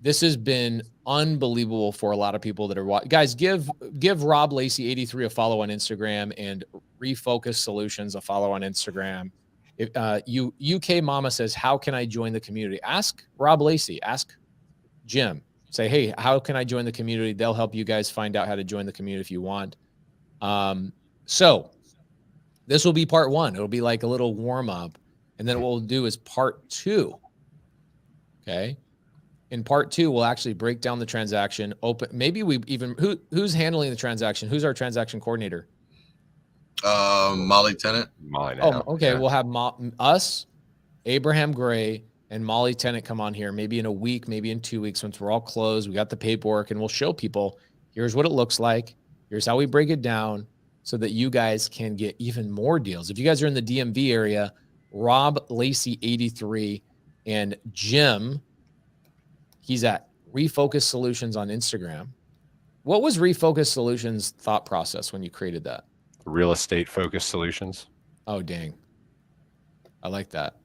This has been unbelievable for a lot of people that are watching. Guys, give Rob Lacey 83 a follow on Instagram and Refocus Solutions a follow on Instagram. If UK Mama says, how can I join the community? Ask Rob Lacey, ask Jim. Say, hey, how can I join the community? They'll help you guys find out how to join the community if you want. So this will be part one. It'll be like a little warm up. And then what we'll do is part two. Okay. In part two, we'll actually break down the transaction. Maybe we even who's handling the transaction? Who's our transaction coordinator? Molly Tennant. Molly. Oh, okay. Yeah. We'll have us, Abraham Gray, and Molly Tennant come on here. Maybe in a week, maybe in 2 weeks, once we're all closed, we got the paperwork, and we'll show people. Here's what it looks like. Here's how we break it down, so that you guys can get even more deals. If you guys are in the DMV area, Rob Lacey 83 and Jim. He's at Refocus Solutions on Instagram. What was Refocus Solutions' thought process when you created that? Real estate focused solutions. Oh, dang. I like that.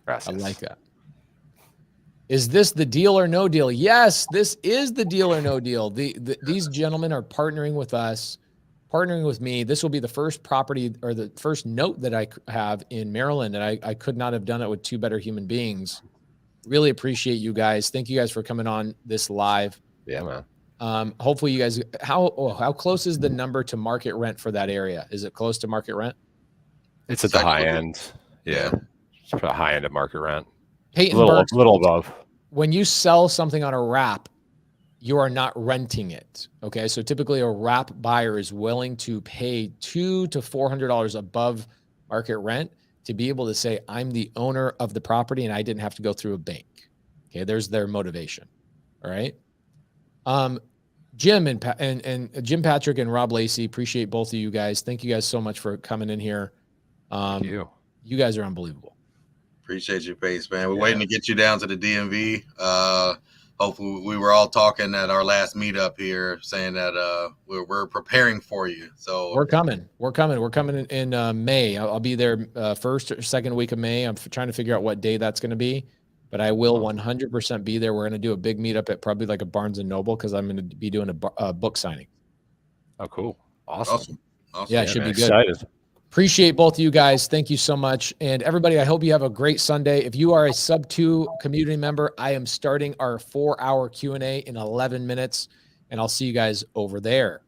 Gracias. I like that. Is this the deal or no deal? Yes, this is the deal or no deal. These gentlemen are partnering with us, partnering with me. This will be the first property or the first note that I have in Maryland, and I could not have done it with two better human beings. Really appreciate you guys. Thank you guys for coming on this live. Yeah, man. Hopefully you guys, how close is the number to market rent for that area? Is it close to market rent? It's at the high end. Yeah. It's the high end of market rent. Peyton a Burks, little above. When you sell something on a wrap, you are not renting it. Okay. So typically a wrap buyer is willing to pay $200 to $400 above market rent to be able to say, I'm the owner of the property and I didn't have to go through a bank. Okay. There's their motivation. All right. Jim and Jim Patrick and Rob Lacey, appreciate both of you guys. Thank you guys so much for coming in here. Thank you. You guys are unbelievable. Appreciate your Pace, man. We're waiting to get you down to the DMV. Hopefully we were all talking at our last meetup here saying that we're preparing for you. So we're coming in May. I'll be there first or second week of May. I'm trying to figure out what day that's going to be, but I will 100% be there. We're going to do a big meetup at probably like a Barnes and Noble, because I'm going to be doing a book signing. Oh, cool. Awesome. Yeah, it should be good. Excited. Appreciate both of you guys. Thank you so much. And everybody, I hope you have a great Sunday. If you are a SubTo community member, I am starting our 4-hour Q&A in 11 minutes, and I'll see you guys over there.